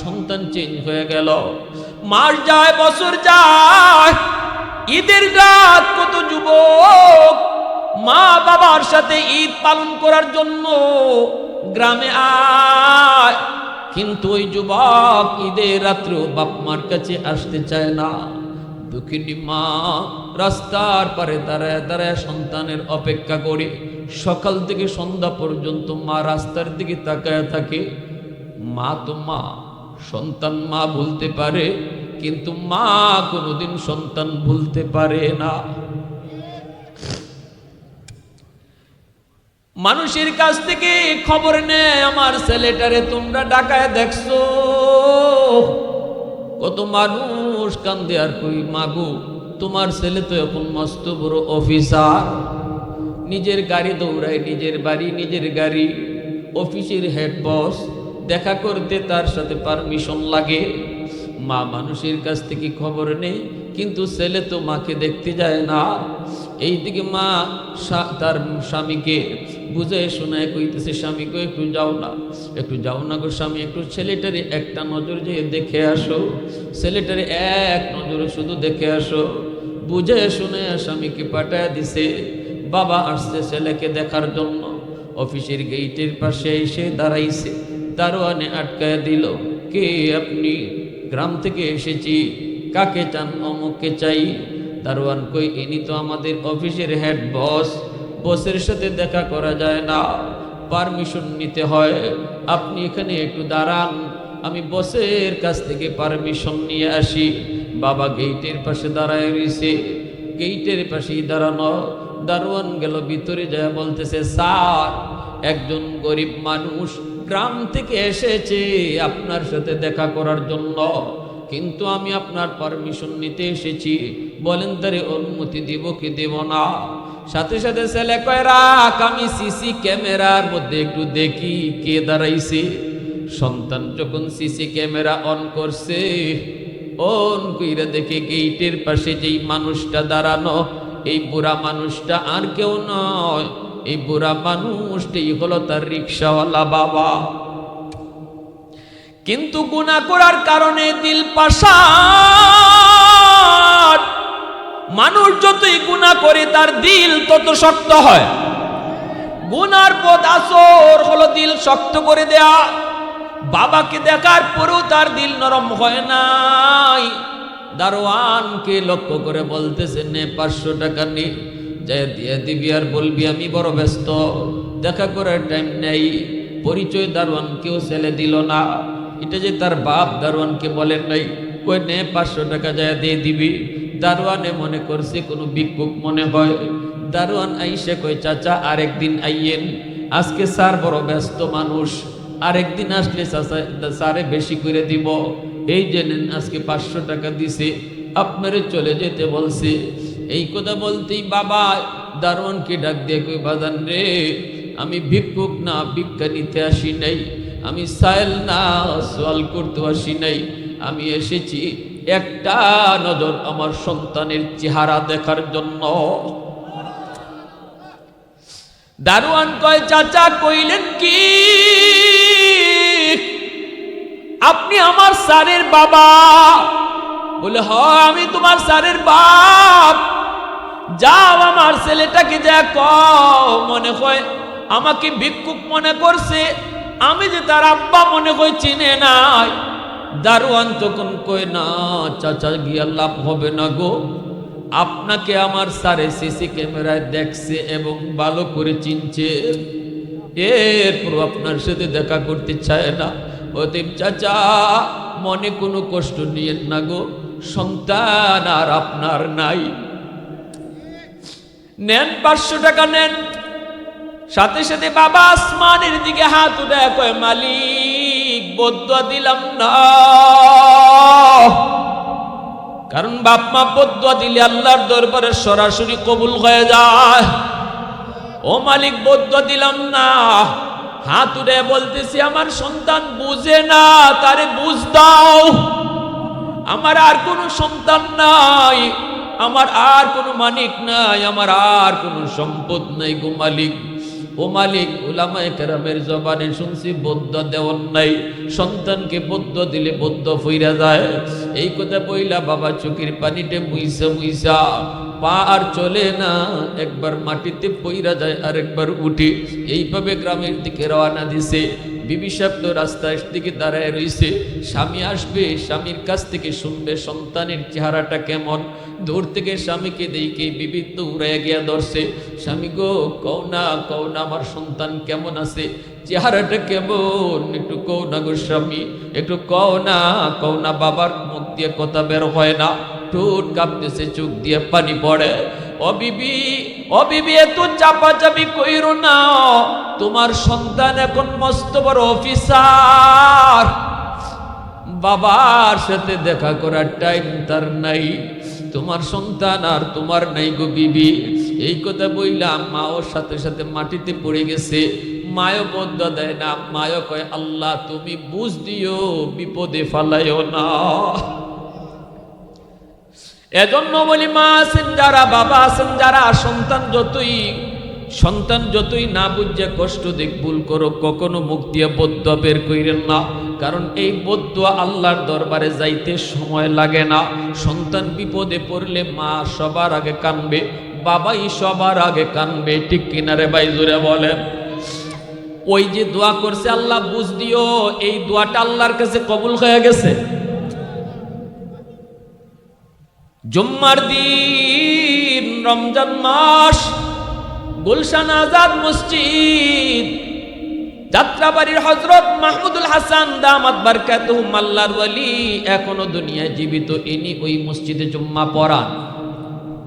সন্তান চেঞ্জ হয়ে গেল। মাস যায়, বছর যায়, ঈদের রাত কত যুবক মা বাবার সাথে ঈদ পালন করার জন্য গ্রামে আয়, কিন্তু ওই যুবক ঈদের রাত্রে বাপ মার কাছে আসতে চায় না। দুঃখিনী মা রাস্তার পারে দাঁড়ায় দাঁড়ায় সন্তানের অপেক্ষা করে, সকাল থেকে সন্ধ্যা পর্যন্ত মা রাস্তার দিকে তাকায় থাকে। মা তো মা, সন্তান মা ভুলতে পারে, কিন্তু মা কোনোদিন সন্তান ভুলতে পারে না। মানুষের কাছ থেকে খবর নেয়, আমার ছেলেটারে তোমরা ডাকায় দেখছো। কত মানুষ কান্দে আর কই মাগো তোমার ছেলে তো এখন মস্ত বড় অফিসার, নিজের গাড়ি দৌড়ায়, নিজের বাড়ি নিজের গাড়ি, অফিসের হেড বস, দেখা করতে তার সাথে পারমিশন লাগে। মা মানুষের কাছ থেকে খবর নেই, কিন্তু ছেলে তো মাকে দেখতে যায় না। এইদিকে মা তার স্বামীকে বুঝায় শোনায় কইতেছে, স্বামী গো একটু যাও না, একটু যাও না গো স্বামী, একটু ছেলেটারে একটা নজর যে দেখে আসো, ছেলেটারে এক নজরে শুধু দেখে আসো। বুঝে শুনে স্বামীকে পাঠায় দিছে। বাবা আসছে ছেলেকে দেখার জন্য, অফিসের গেইটের পাশে এসে দাঁড়াইছে, দারোয়ানে আটকায় দিল। কে আপনি? গ্রাম থেকে এসেছি। কাকে চান? অমুককে চাই। দারোয়ান কই, ইনি তো আমাদের অফিসের হেড বস, বসের সাথে দেখা করা যায় না, পারমিশন নিতে হয়, আপনি এখানে একটু দাঁড়ান, আমি বসের কাছ থেকে পারমিশন নিয়ে আসি। বাবা গেইটের পাশে দাঁড়ায় রয়েছে, গেইটের পাশেই দাঁড়ানো। দারোয়ান গেল ভিতরে যায়, বলতেছে স্যার একজন গরিব মানুষ গ্রাম থেকে এসেছে আপনার সাথে দেখা করার জন্য, কিন্তু আমি আপনার পারমিশন নিতে এসেছি, বলেন তারে অনুমতি দিব কি দেব না। সাথে সাথে ছেলে কয় রাখ, আমি সিসি ক্যামেরার মধ্যে একটু দেখি কে দাঁড়াইছে। সন্তান যখন সিসি ক্যামেরা অন করছে, অন কইরা দেখে গেইটের পাশে যেই মানুষটা দাঁড়ানো, এই বুড়া মানুষটা আর কেউ নয়, এই বুড়া মানুষটাই হলো তার রিকশাওয়ালা বাবা। কিন্তু গুনাহ করার কারণে দিল পাষাণ। মানুষ যতই গুনাহ করে তার দিল তত শক্ত হয়। গুনার পথ আসর হলো দিল শক্ত করে দেয়া। বাবাকে দেখার পরেও তার দিল নরম হয় নাই। দারোয়ানকে লক্ষ্য করে বলতেছে, নে 500 টাকা নে, যাই দিয়ে দিবি আর বলবি আমি বড় ব্যস্ত, দেখা করার টাইম নেই। পরিচয় দারোয়ানকেও ছেলে দিল না। এটা যে তার বাপ দারোয়ানকে বলেন নাই, কই নে 500 টাকা যায় দিয়ে দিবি। দারোয়ানে মনে করছে কোনো ভিক্ষুক মনে হয়। দারোয়ান আইসে কই, চাচা আরেকদিন আইয়েন, আজকে স্যার বড় ব্যস্ত মানুষ, আরেকদিন আসলে চাচা স্যারে বেশি করে দিব। এই যে নেন আজকে 500 টাকা দিছে, আপনারে চলে যেতে বলছে। এই কথা বলতেই বাবা দারোয়ানকে ডাক দিয়ে কই, বাজান রে, আমি ভিক্ষুক না, ভিক্ষা নিতে আসি নাই, আমি সাইল না, সওয়াল করতে আসি নাই, আমি এসেছি একটা নজর আমার সন্তানের চেহারা দেখার জন্য। দারোয়ান কয়, চাচা কইলেন কি? আপনি আমার স্যারের বাবা? বলে, হ্যাঁ আমি তোমার স্যারের বাপ। যাও আমার ছেলেটাকে যা কও, মনে হয় আমাকে ভিক্ষুক মনে করছে, আমি যে তার আব্বা মনে হয় চিনে নাই। দারোয়ান তখন কয়, না চাচা গিয়া লাভ হবে না গো, আপনাকে আমার স্যারে সিসি ক্যামেরায় দেখছে এবং ভালো করে চিনছে, এরপর আপনার সাথে দেখা করতে চায় না। অতএব চাচা মনে কোনো কষ্ট নিয়েন না গো, সন্তান আর আপনার নাই। নেন 500 টাকা নেন। সাথে সাথে বাবা আসমানের দিকে হাত উঠে কয়, মালিক বদুয়া দিলাম না, কারণ বাপ মা বদুয়া দিলে আল্লাহর দরবারে সরাসরি কবুল হয়ে যায়। ও মালিক বদুয়া দিলাম না। হাত উঠে বলতেছি, আমার সন্তান বুঝে না, তারে বুঝ দাও। আমার আর কোনো সন্তান নাই, আমার আর কোনো মালিক নাই, আমার আর কোনো সম্পদ নাই গো মালিক। ও মালিক, উলামায়ে কেরামের জবানে শুনছি বদুয়া দেওয়ার নাই, সন্তানকে বদুয়া দিলে বদুয়া ফইরা যায়। এই কথা বইলা বাবা চোখের পানিতে মুইসা মুইসা পা আর চলে না, একবার মাটিতে পইরা যায় আর একবার উঠে। এইভাবে গ্রামের দিকে রওনা দিছে। বিবি সাহেব তো রাস্তার দিকে দাঁড়ায় রইছে, স্বামী আসবে, স্বামীর কাছ থেকে শুনবে সন্তানের চেহারাটা কেমন। দূর থেকে স্বামীকে দেখে বিবি তো উড়ে গিয়া ধরছে, স্বামী গো কও না আমার সন্তান কেমন আছে, চেহারাটা কেমন, একটু কও না গো স্বামী, একটু কও না বাবার মুখ দিয়ে কথা বের হয় না, ঠোঁট কাঁপতেছে, চোখ দিয়ে পানি পড়ে। ও বিবি এত চাপাচাপি কইরো না, তোমার সন্তান এখন মস্ত বড় অফিসার, বাবার সাথে দেখা করার টাইম তার নাই, তোমার সন্তান আর তোমার নাই গো বিবি। এই কথা বললাম, মাও সাথে সাথে মাটিতে পড়ে গেছে। মায়ও বদুয়া দেয় না, মায়ও কয়, আল্লাহ তুমি বুঝ দিও, বিপদে ফালাইও না। এজন্য বলি, মা আছেন যারা, বাবা আছেন যারা, সন্তান যতই না বুঝে কষ্ট দেখ ভুল করো, কখনো মুখ দিয়ে বদুয়া বের কইরেন না, কারণ এই বদুয়া আল্লাহর দরবারে যাইতে সময় লাগে না। সন্তান বিপদে পড়লে মা সবার আগে কানবে, বাবাই সবার আগে কানবে, ঠিক কিনারে ভাই জোরে বলেন। ওই যে দোয়া করছে আল্লাহ বুঝ দিও, এই দোয়াটা আল্লাহর কাছে কবুল হয়ে গেছে। জুম্মার দিন, রমজান মাস, গুলশান আজাদ মসজিদ, যাত্রাবাড়ির হযরত মাহমুদুল হাসান দামাত বারকাতুহুম আল্লাহর ওয়ালি এখনো দুনিয়ায় জীবিত। ইনি ওই মসজিদে জুম্মা পড়ান।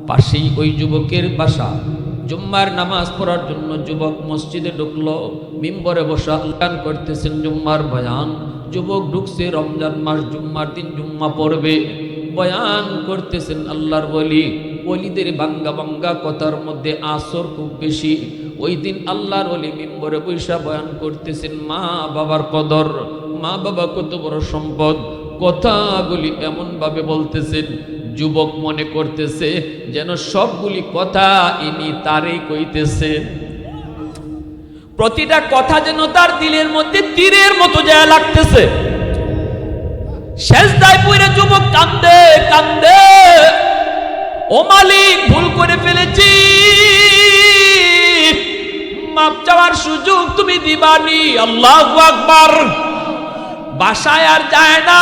পাশেই ওই যুবকের বাসা। জুম্মার নামাজ পড়ার জন্য যুবক মসজিদে ঢুকলো, মিম্বরে বসে আল্লাহ করতেছেন জুম্মার বয়ান। যুবক ঢুকছে, রমজান মাস, জুম্মার দিন জুম্মা পড়বে, বয়ান করতেছেন আল্লাহর ওয়ালি। ওলিদের বাঙ্গা বাঙ্গা কথার মধ্যে আসর খুব বেশি। ওই দিন আল্লাহর ওলি মিম্বরে বৈশা বয়ান করতেছেন মা বাবার কদর, মা বাবা কত বড় সম্পদ। কথাগুলি এমন ভাবে বলতেছেন, যুবক মনে করতেছে যেন সবগুলি কথা ইনি তারই কইতেছেন। প্রতিটা কথা যেন তার দিলের মধ্যে তীরের মতো যায় লাগতেছে। সেজদায় পড়ে যুবক কান্দে কান্দে, ও মালিক ভুল করে ফেলেছি, মাপ চাওয়ার সুযোগ তুমি দিবানি। আল্লাহু আকবার। বাসায় আর যায় না,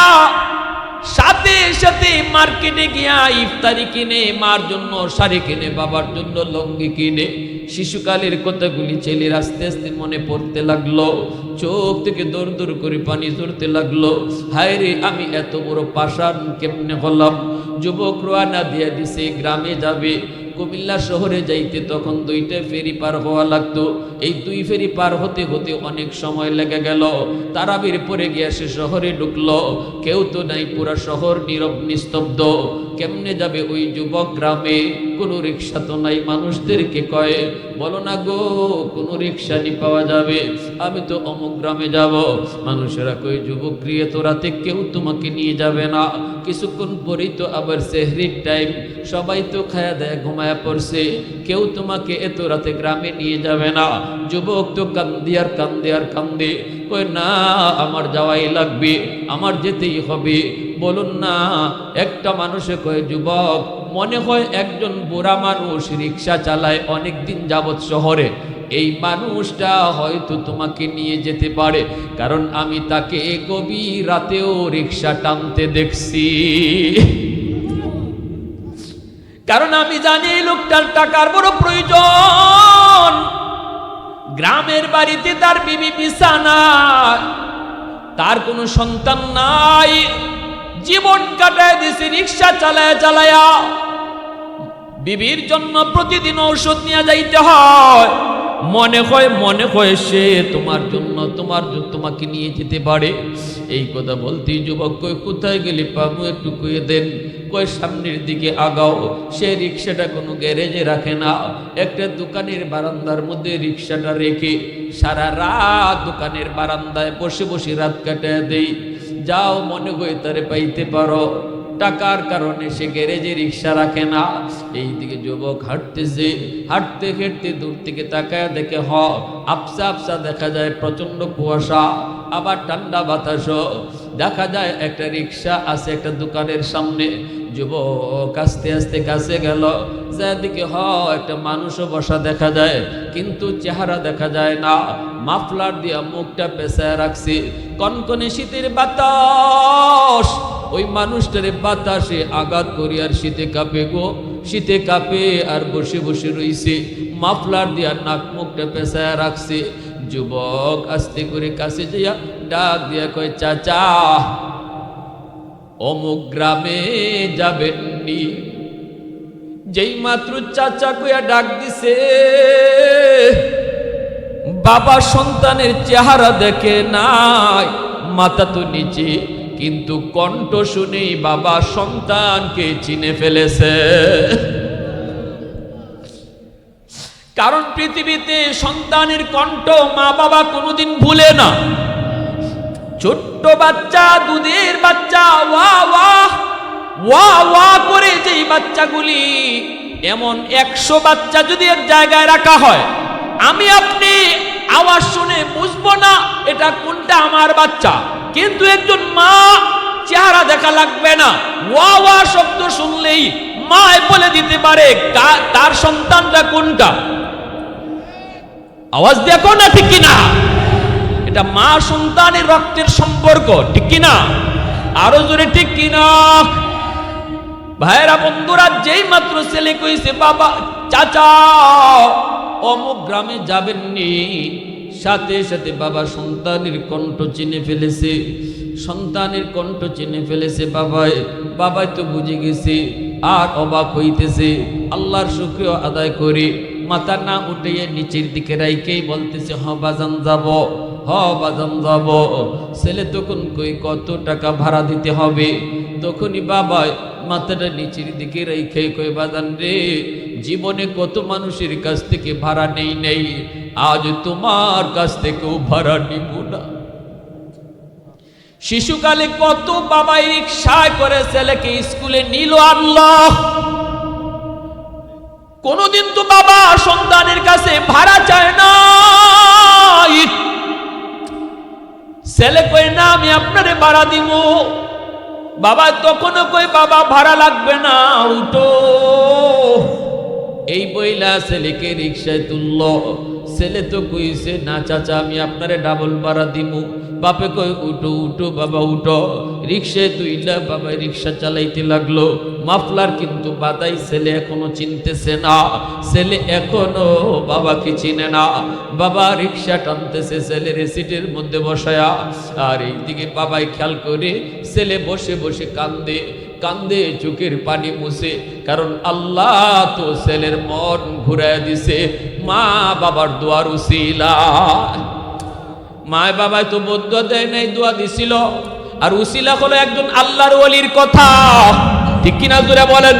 সাথে সাথে মার্কেটে গিয়া ইফতারি কিনে, মার জন্য শাড়ি কিনে, বাবার জন্য লুঙ্গি কিনে। শিশুকালের কথাগুলি ছেলের আস্তে আস্তে মনে পড়তে লাগলো, চোখ থেকে দূর দূর করে পানি ঝরতে লাগলো। হায় রে, আমি এত বড় পাষাণ কেমনে হলাম। যুবক রওনা দিয়ে দিছে, গ্রামে যাবে। কুমিল্লা শহরে যাইতে তখন 2টা ফেরি পার হওয়া লাগতো। এই 2 ফেরি পার হতে হতে অনেক সময় লেগে গেল। তারাবির পরে গিয়ে সে শহরে ঢুকলো, কেউ তো নাই, পুরা শহর নীরব নিস্তব্ধ। কেমনে যাবে ওই যুবক গ্রামে? কোনো রিক্সা তো নাই। মানুষদেরকে কয়, বলো না গো, কোনো রিক্সা নি পাওয়া যাবে, আমি তো অমুক গ্রামে যাব। মানুষেরা কই, যুবক গৃহে তো রাতে কেউ তোমাকে নিয়ে যাবে না। কিছুক্ষণ পরেই তো আবার সেহরির টাইম, সবাই তো খায়া দেয় ঘুমায়া পড়ছে, কেউ তোমাকে এত রাতে গ্রামে নিয়ে যাবে না। যুবক তো কান্দে আর কান্দে আর কান্দে, কই না, আমার যাওয়াই লাগবে, আমার যেতেই হবে। বলুন না। একটা মানুষে কয়, যুবক, মনে হয় একজন বুড়া মানুষ রিক্সা চালায় অনেক দিন যাবৎ শহরে, এই মানুষটা হয়তো তোমাকে নিয়ে যেতে পারে, কারণ আমি তাকে গভীর রাতেও রিক্সা টানতে দেখছি। কারণ আমি জানি এই লোকটার টাকার বড় প্রয়োজন। গ্রামের বাড়িতে তার বিবি বিছানা, তার কোনো সন্তান নাই, জীবন কাটায় দিছে রিক্সা চালায়া চালায়া। বিবির জন্য প্রতিদিন ঔষধ নিয়ে যাইতে হয়। মনে হয় সে তোমার জন্য তোমাকে নিয়ে যেতে পারে। এই কথা বলতেই যুবক কই, কোথায় গেলি পাবো, একটু কয়ে দেন। কই, সামনের দিকে আগাও। সে রিক্সাটা কোনো গ্যারেজে রাখে না, একটা দোকানের বারান্দার মধ্যে রিক্সাটা রেখে সারা রাত দোকানের বারান্দায় বসে বসে রাত কাটায় দেই। যাও, মনে হয় তারে পাইতে পারো। টাকার কারণে সে গ্যারেজে রিক্সা রাখে না। এইদিকে যুবক হাঁটতেছে, হাঁটতে হাঁটতে দূর থেকে তাকায় দেখে আবসা আবসা দেখা যায় প্রচন্ড কুয়াশা, আবার ঠান্ডা বাতাসও দেখা যায়। একটা রিক্সা আছে একটা দোকানের সামনে। যুবক আস্তে আস্তে কাছে গেল, যাদিকে একটা মানুষও বসা দেখা যায়, কিন্তু চেহারা দেখা যায় না। মাফলার দিয়া মুখটা পেঁচায় রাখছে। কনকনে শীতের বাতাস ওই মানুষটারে বাতাসে আঘাত করি আর শীতে কাঁপে গো, শীতে কাঁপে আর বসে বসে রইছে, মাফলার দিয়া নাক মুখটা পেঁচায় রাখছে। যুবক আস্তে করে কাছে যাইয়া ডাক দিয়া কয়, চাচা, অমুক গ্রামে যাবেননি? যেই মাত্র চাচা কইয়া ডাক দিছে, বাবা সন্তানের চেহারা দেখে নাই, মাথা তো নিচে, কিন্তু কণ্ঠ শুনেই বাবা সন্তানকে চিনে ফেলেছে। কারণ পৃথিবীতে সন্তানের কণ্ঠ মা বাবা কোনোদিন ভুলে না। ছোট্ট বাচ্চা, দুধের বাচ্চা, ওয়া ওয়া ওয়া ওয়া করে যেই বাচ্চাগুলি, এমন 100 বাচ্চা যদি এক জায়গায় রাখা হয়, আমি আপনি আওয়াজ শুনে বুঝবো না এটা কোনটা আমার বাচ্চা, কিন্তু একজন মা চেহারা দেখা লাগবে না, ওয়া ওয়া শব্দ শুনলেই মা বলে দিতে পারে তার সন্তানটা কোনটা। আওয়াজ দেখো না, ঠিক কিনা? এটা মা সন্তানের রক্তের সম্পর্ক, ঠিক কিনা? আরো জোরে ঠিক কিনা? ভাইরা বন্ধুরা, যেই মাত্র ছেলে কইছে, বাবা, চাচা, অমুক গ্রামে যাবেননি, সাথে সাথে বাবা সন্তানের কণ্ঠ চিনে ফেলেছে। সন্তানের কণ্ঠ চিনে ফেলেছে বাবাই তো বুঝে গেছে, আর অবাক হইতেছে। আল্লাহর শুকরিয়া আদায় করি, মাথা না উঠিয়ে নিচের দিকে রাইকেই বলতেছে, বাজান যাব, বাজান যাব। ছেলে তখন কই, কত টাকা ভাড়া দিতে হবে? তখনই বাবা মাথাটা নিচের দিকে রাইখে কই, বাজান রে, জীবনে কত মানুষের কাছ থেকে ভাড়া নেই, আজ তোমার কাছ থেকেও ভাড়া নিব না। শিশুকালে কত বাবাই রিকশায় করে ছেলেকে স্কুলে নিল আনলো, কোনদিন তো বাবা সন্তানের কাছে ভাড়া চায় না। ছেলে কই না আমি আপনারে ভাড়া দিব, বাবা তখনও কই বাবা ভাড়া লাগবে না, উঠো। এই বইলা ছেলেকে রিকশায় তুলল। ছেলে তো কইছে না চাচা আমি আপনারে ডাবল ভাড়া দিব। বাপে কই উঠো উঠো বাবা উঠো। রিকশায় তুইলা বাবা রিকশা চালাইতে লাগলো। মাফলার কিন্তু বাদাই, ছেলে এখনো চিনতেছে না, ছেলে এখনো বাবাকে চিনে না। বাবা রিকশা টানতেছে ছেলের সিটের মধ্যে বসায়া, আর এইদিকে বাবাই খেয়াল করে ছেলে বসে বসে কান্দে কান্দে, চোখের পানি মুছে, কারণ আল্লাহ তো ছেলের মন ঘুরায় দিছে মা বাবার দোয়ার উসিলা। মায় বাবায় তো বদুয়া দেয় নাই, দোয়া দিছিল। আর উসিলা হলো একজন আল্লাহর ওলির কথা, ঠিক কিনা জোরে বলেন।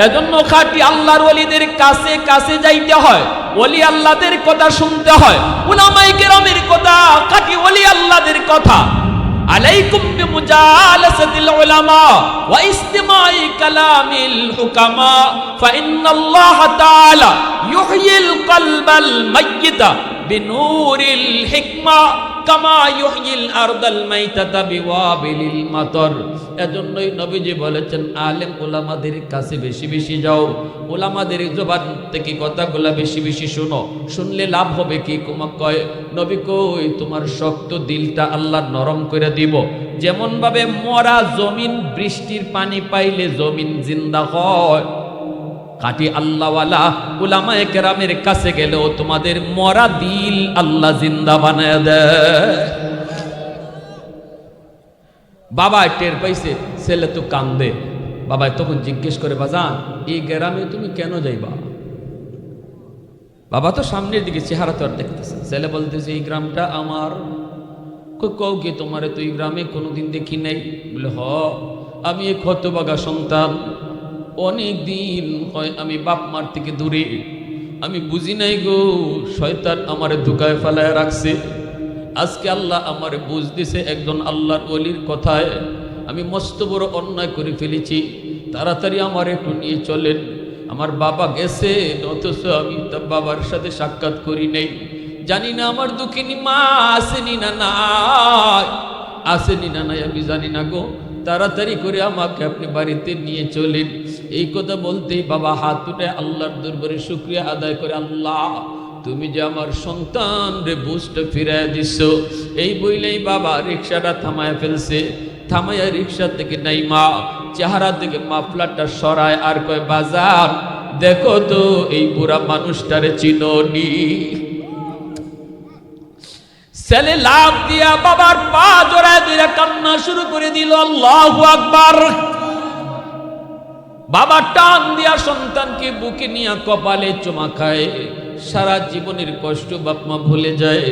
এজন্য খাঁটি আল্লাহর ওলিদের কাছে কাছে যাইতে হয়, ওলি আল্লাহদের কথা শুনতে হয়, উলামায়ে কেরামের কথা, খাঁটি ওলি আল্লাহদের কথা। আলাইকুম বিমুজালাসাতিল উলামা ওয়া ইসতিমাই কালামিল হুকামা ফাইন্নাল্লাহ তাআলা ইউহয়িল কলবাল মাইয়িতা বিনূরিল হিকমা কামা ইউহয়িল আরদাল মাইতাতা বিওয়াবিলিল মাতর। এজন্যই নবীজি বলেছেন আলেম উলামাদের কাছে বেশি বেশি যাও, উলামাদের জবান থেকে কথাগুলো বেশি বেশি শোনো, শুনলে লাভ হবে কি? কুমা কয় নবী কই তোমার শক্ত দিলটা আল্লাহ নরম করে দিব। যেমন ভাবে মরা জমিন বৃষ্টির পানি পাইলে জমিন জিন্দা হয়, খাঁটি আল্লাহওয়ালা উলামায়ে কেরামের কাছে গেলেও তোমাদের মরা দিল আল্লাহ জিন্দা বানায় দেয়। বাবা টের পাইছে ছেলে তো কান্দে। বাবা তখন জিজ্ঞেস করে বাজান এই গ্রামে তুমি কেন যাইবা? বাবা তো সামনের দিকে, চেহারা তো আর দেখতেছে। ছেলে বলতেছে এই গ্রামটা আমার। কও কি তোমারে তো এই গ্রামে কোনোদিন দেখি নাই? বলে হ, আমি এক হতভাগা সন্তান, অনেক দিন হয় আমি বাপ মার থেকে দূরে। আমি বুঝি নাই গো, শয়তান আমারে ধোকায় ফেলায় রাখছে। আজকে আল্লাহ আমারে বুঝ দিছে একজন আল্লাহর ওলির কথায় আমি মস্ত বড় অন্যায় করে ফেলেছি, তাড়াতাড়ি আমার একটু নিয়ে চলেন। আমার বাবা গেছে, অথচ আমি তার বাবার সাথে সাক্ষাৎ করি নাই। জানি না আমার দুঃখিনী মা আসেনি না নাই, আসেনি না নাই আমি জানি না গো, তাড়াতাড়ি করে আমাকে আপনি বাড়িতে নিয়ে চলেন। এই কথা বলতেই বাবা হাত উঠে আল্লাহর দরবারে শুকরিয়া আদায় করে, আল্লাহ তুমি যে আমার সন্তান রে বুঝটা ফিরাইয়া দিছ। এই বইলেই বাবা রিক্সাটা থামায় ফেলছে। থামাইয়া রিক্সা থেকে নাইমা চেহারা থেকে মাফলারটা সরায় আর কয় বাজার দেখো তো এই বুড়া মানুষটারে চিনোনি? ছেলে লাভ দিয়া বাবার পা জড়ায় দিয়া কান্না শুরু করে দিল। আল্লাহু আকবার। বাবা টান দিয়া সন্তানকে বুকে নিয়ে কপালে চুমা খায়। সারা জীবনের কষ্ট বাপমা ভুলে যায়।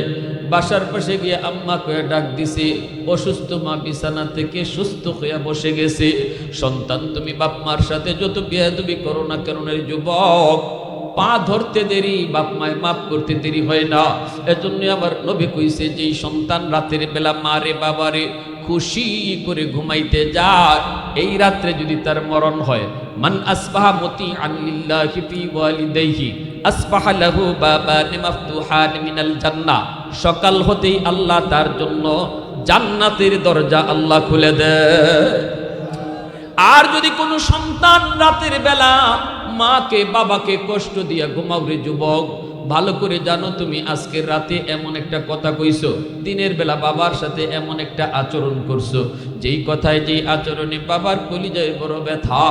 বাসার পাশে গিয়ে আম্মা কয়ে ডাক দিছে। অসুস্থ মা বিছানা থেকে সুস্থ হইয়া বসে গেছে। সন্তান তুমি বাপমার সাথে যত বেয়াদবি করো না কেন রে যুবক, পা ধরতে দেরি বাপ মায় মাফ করতে দেরি হয় না। এজন্য আমার নবী কইছে যে সন্তান রাতের বেলা মারে বাবারে খুশি করে ঘুমাইতে যায়, এই রাত্রে যদি তার মরণ হয়, মান আসবাহা মুতিআন লিল্লাহি ফি ওয়ালিদাইহি আসবাহা লাহু বাবান মাফতুহান মিনাল জান্নাহ। সকাল হতেই আল্লাহ তার জন্য জান্নাতের দরজা আল্লাহ খুলে দেয়। আর যদি কোনো সন্তান রাতের বেলা মাকে বাবাকে কষ্ট দিয়া ঘুমাও রে যুবক, ভালো করে জানো তুমি আজকের রাতে এমন একটা কথা কইছো, দিনের বেলা বাবার সাথে এমন একটা আচরণ করছো, যেই কথায় যেই আচরণে বাবার কলিজায় বড় ব্যথা,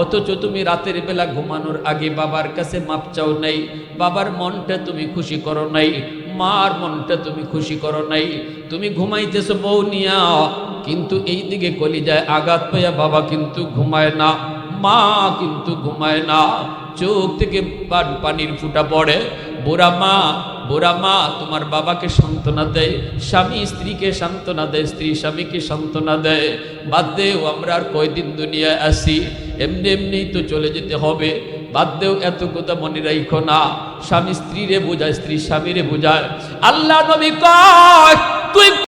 অথচ তুমি রাতের বেলা ঘুমানোর আগে বাবার কাছে মাপ চাও নাই, বাবার মনটা তুমি খুশি করো নাই, মার মনটা তুমি খুশি করো নাই। তুমি ঘুমাইতেছো বউ নিয়া, কিন্তু এই দিকে কলিজায় আঘাত পাইয়া বাবা কিন্তু ঘুমায় না, মা কিন্তু ঘুমায় না, চোখ থেকে পানির ফুটা পড়ে। বুড়া মা তোমার বাবাকে সান্ত্বনা দেয়, স্বামী স্ত্রীকে সান্ত্বনা দেয়, স্ত্রী স্বামীকে সান্ত্বনা দেয়। বাদ দেও আমরা আর কয়দিন দুনিয়ায় আসি, এমনি এমনি তো চলে যেতে হবে, বাদ দেও এত কথা মনে রাখো না। স্বামী স্ত্রীরে বোঝায়, স্ত্রী স্বামীরে বোঝায়। আল্লাহ নবী কয় তুই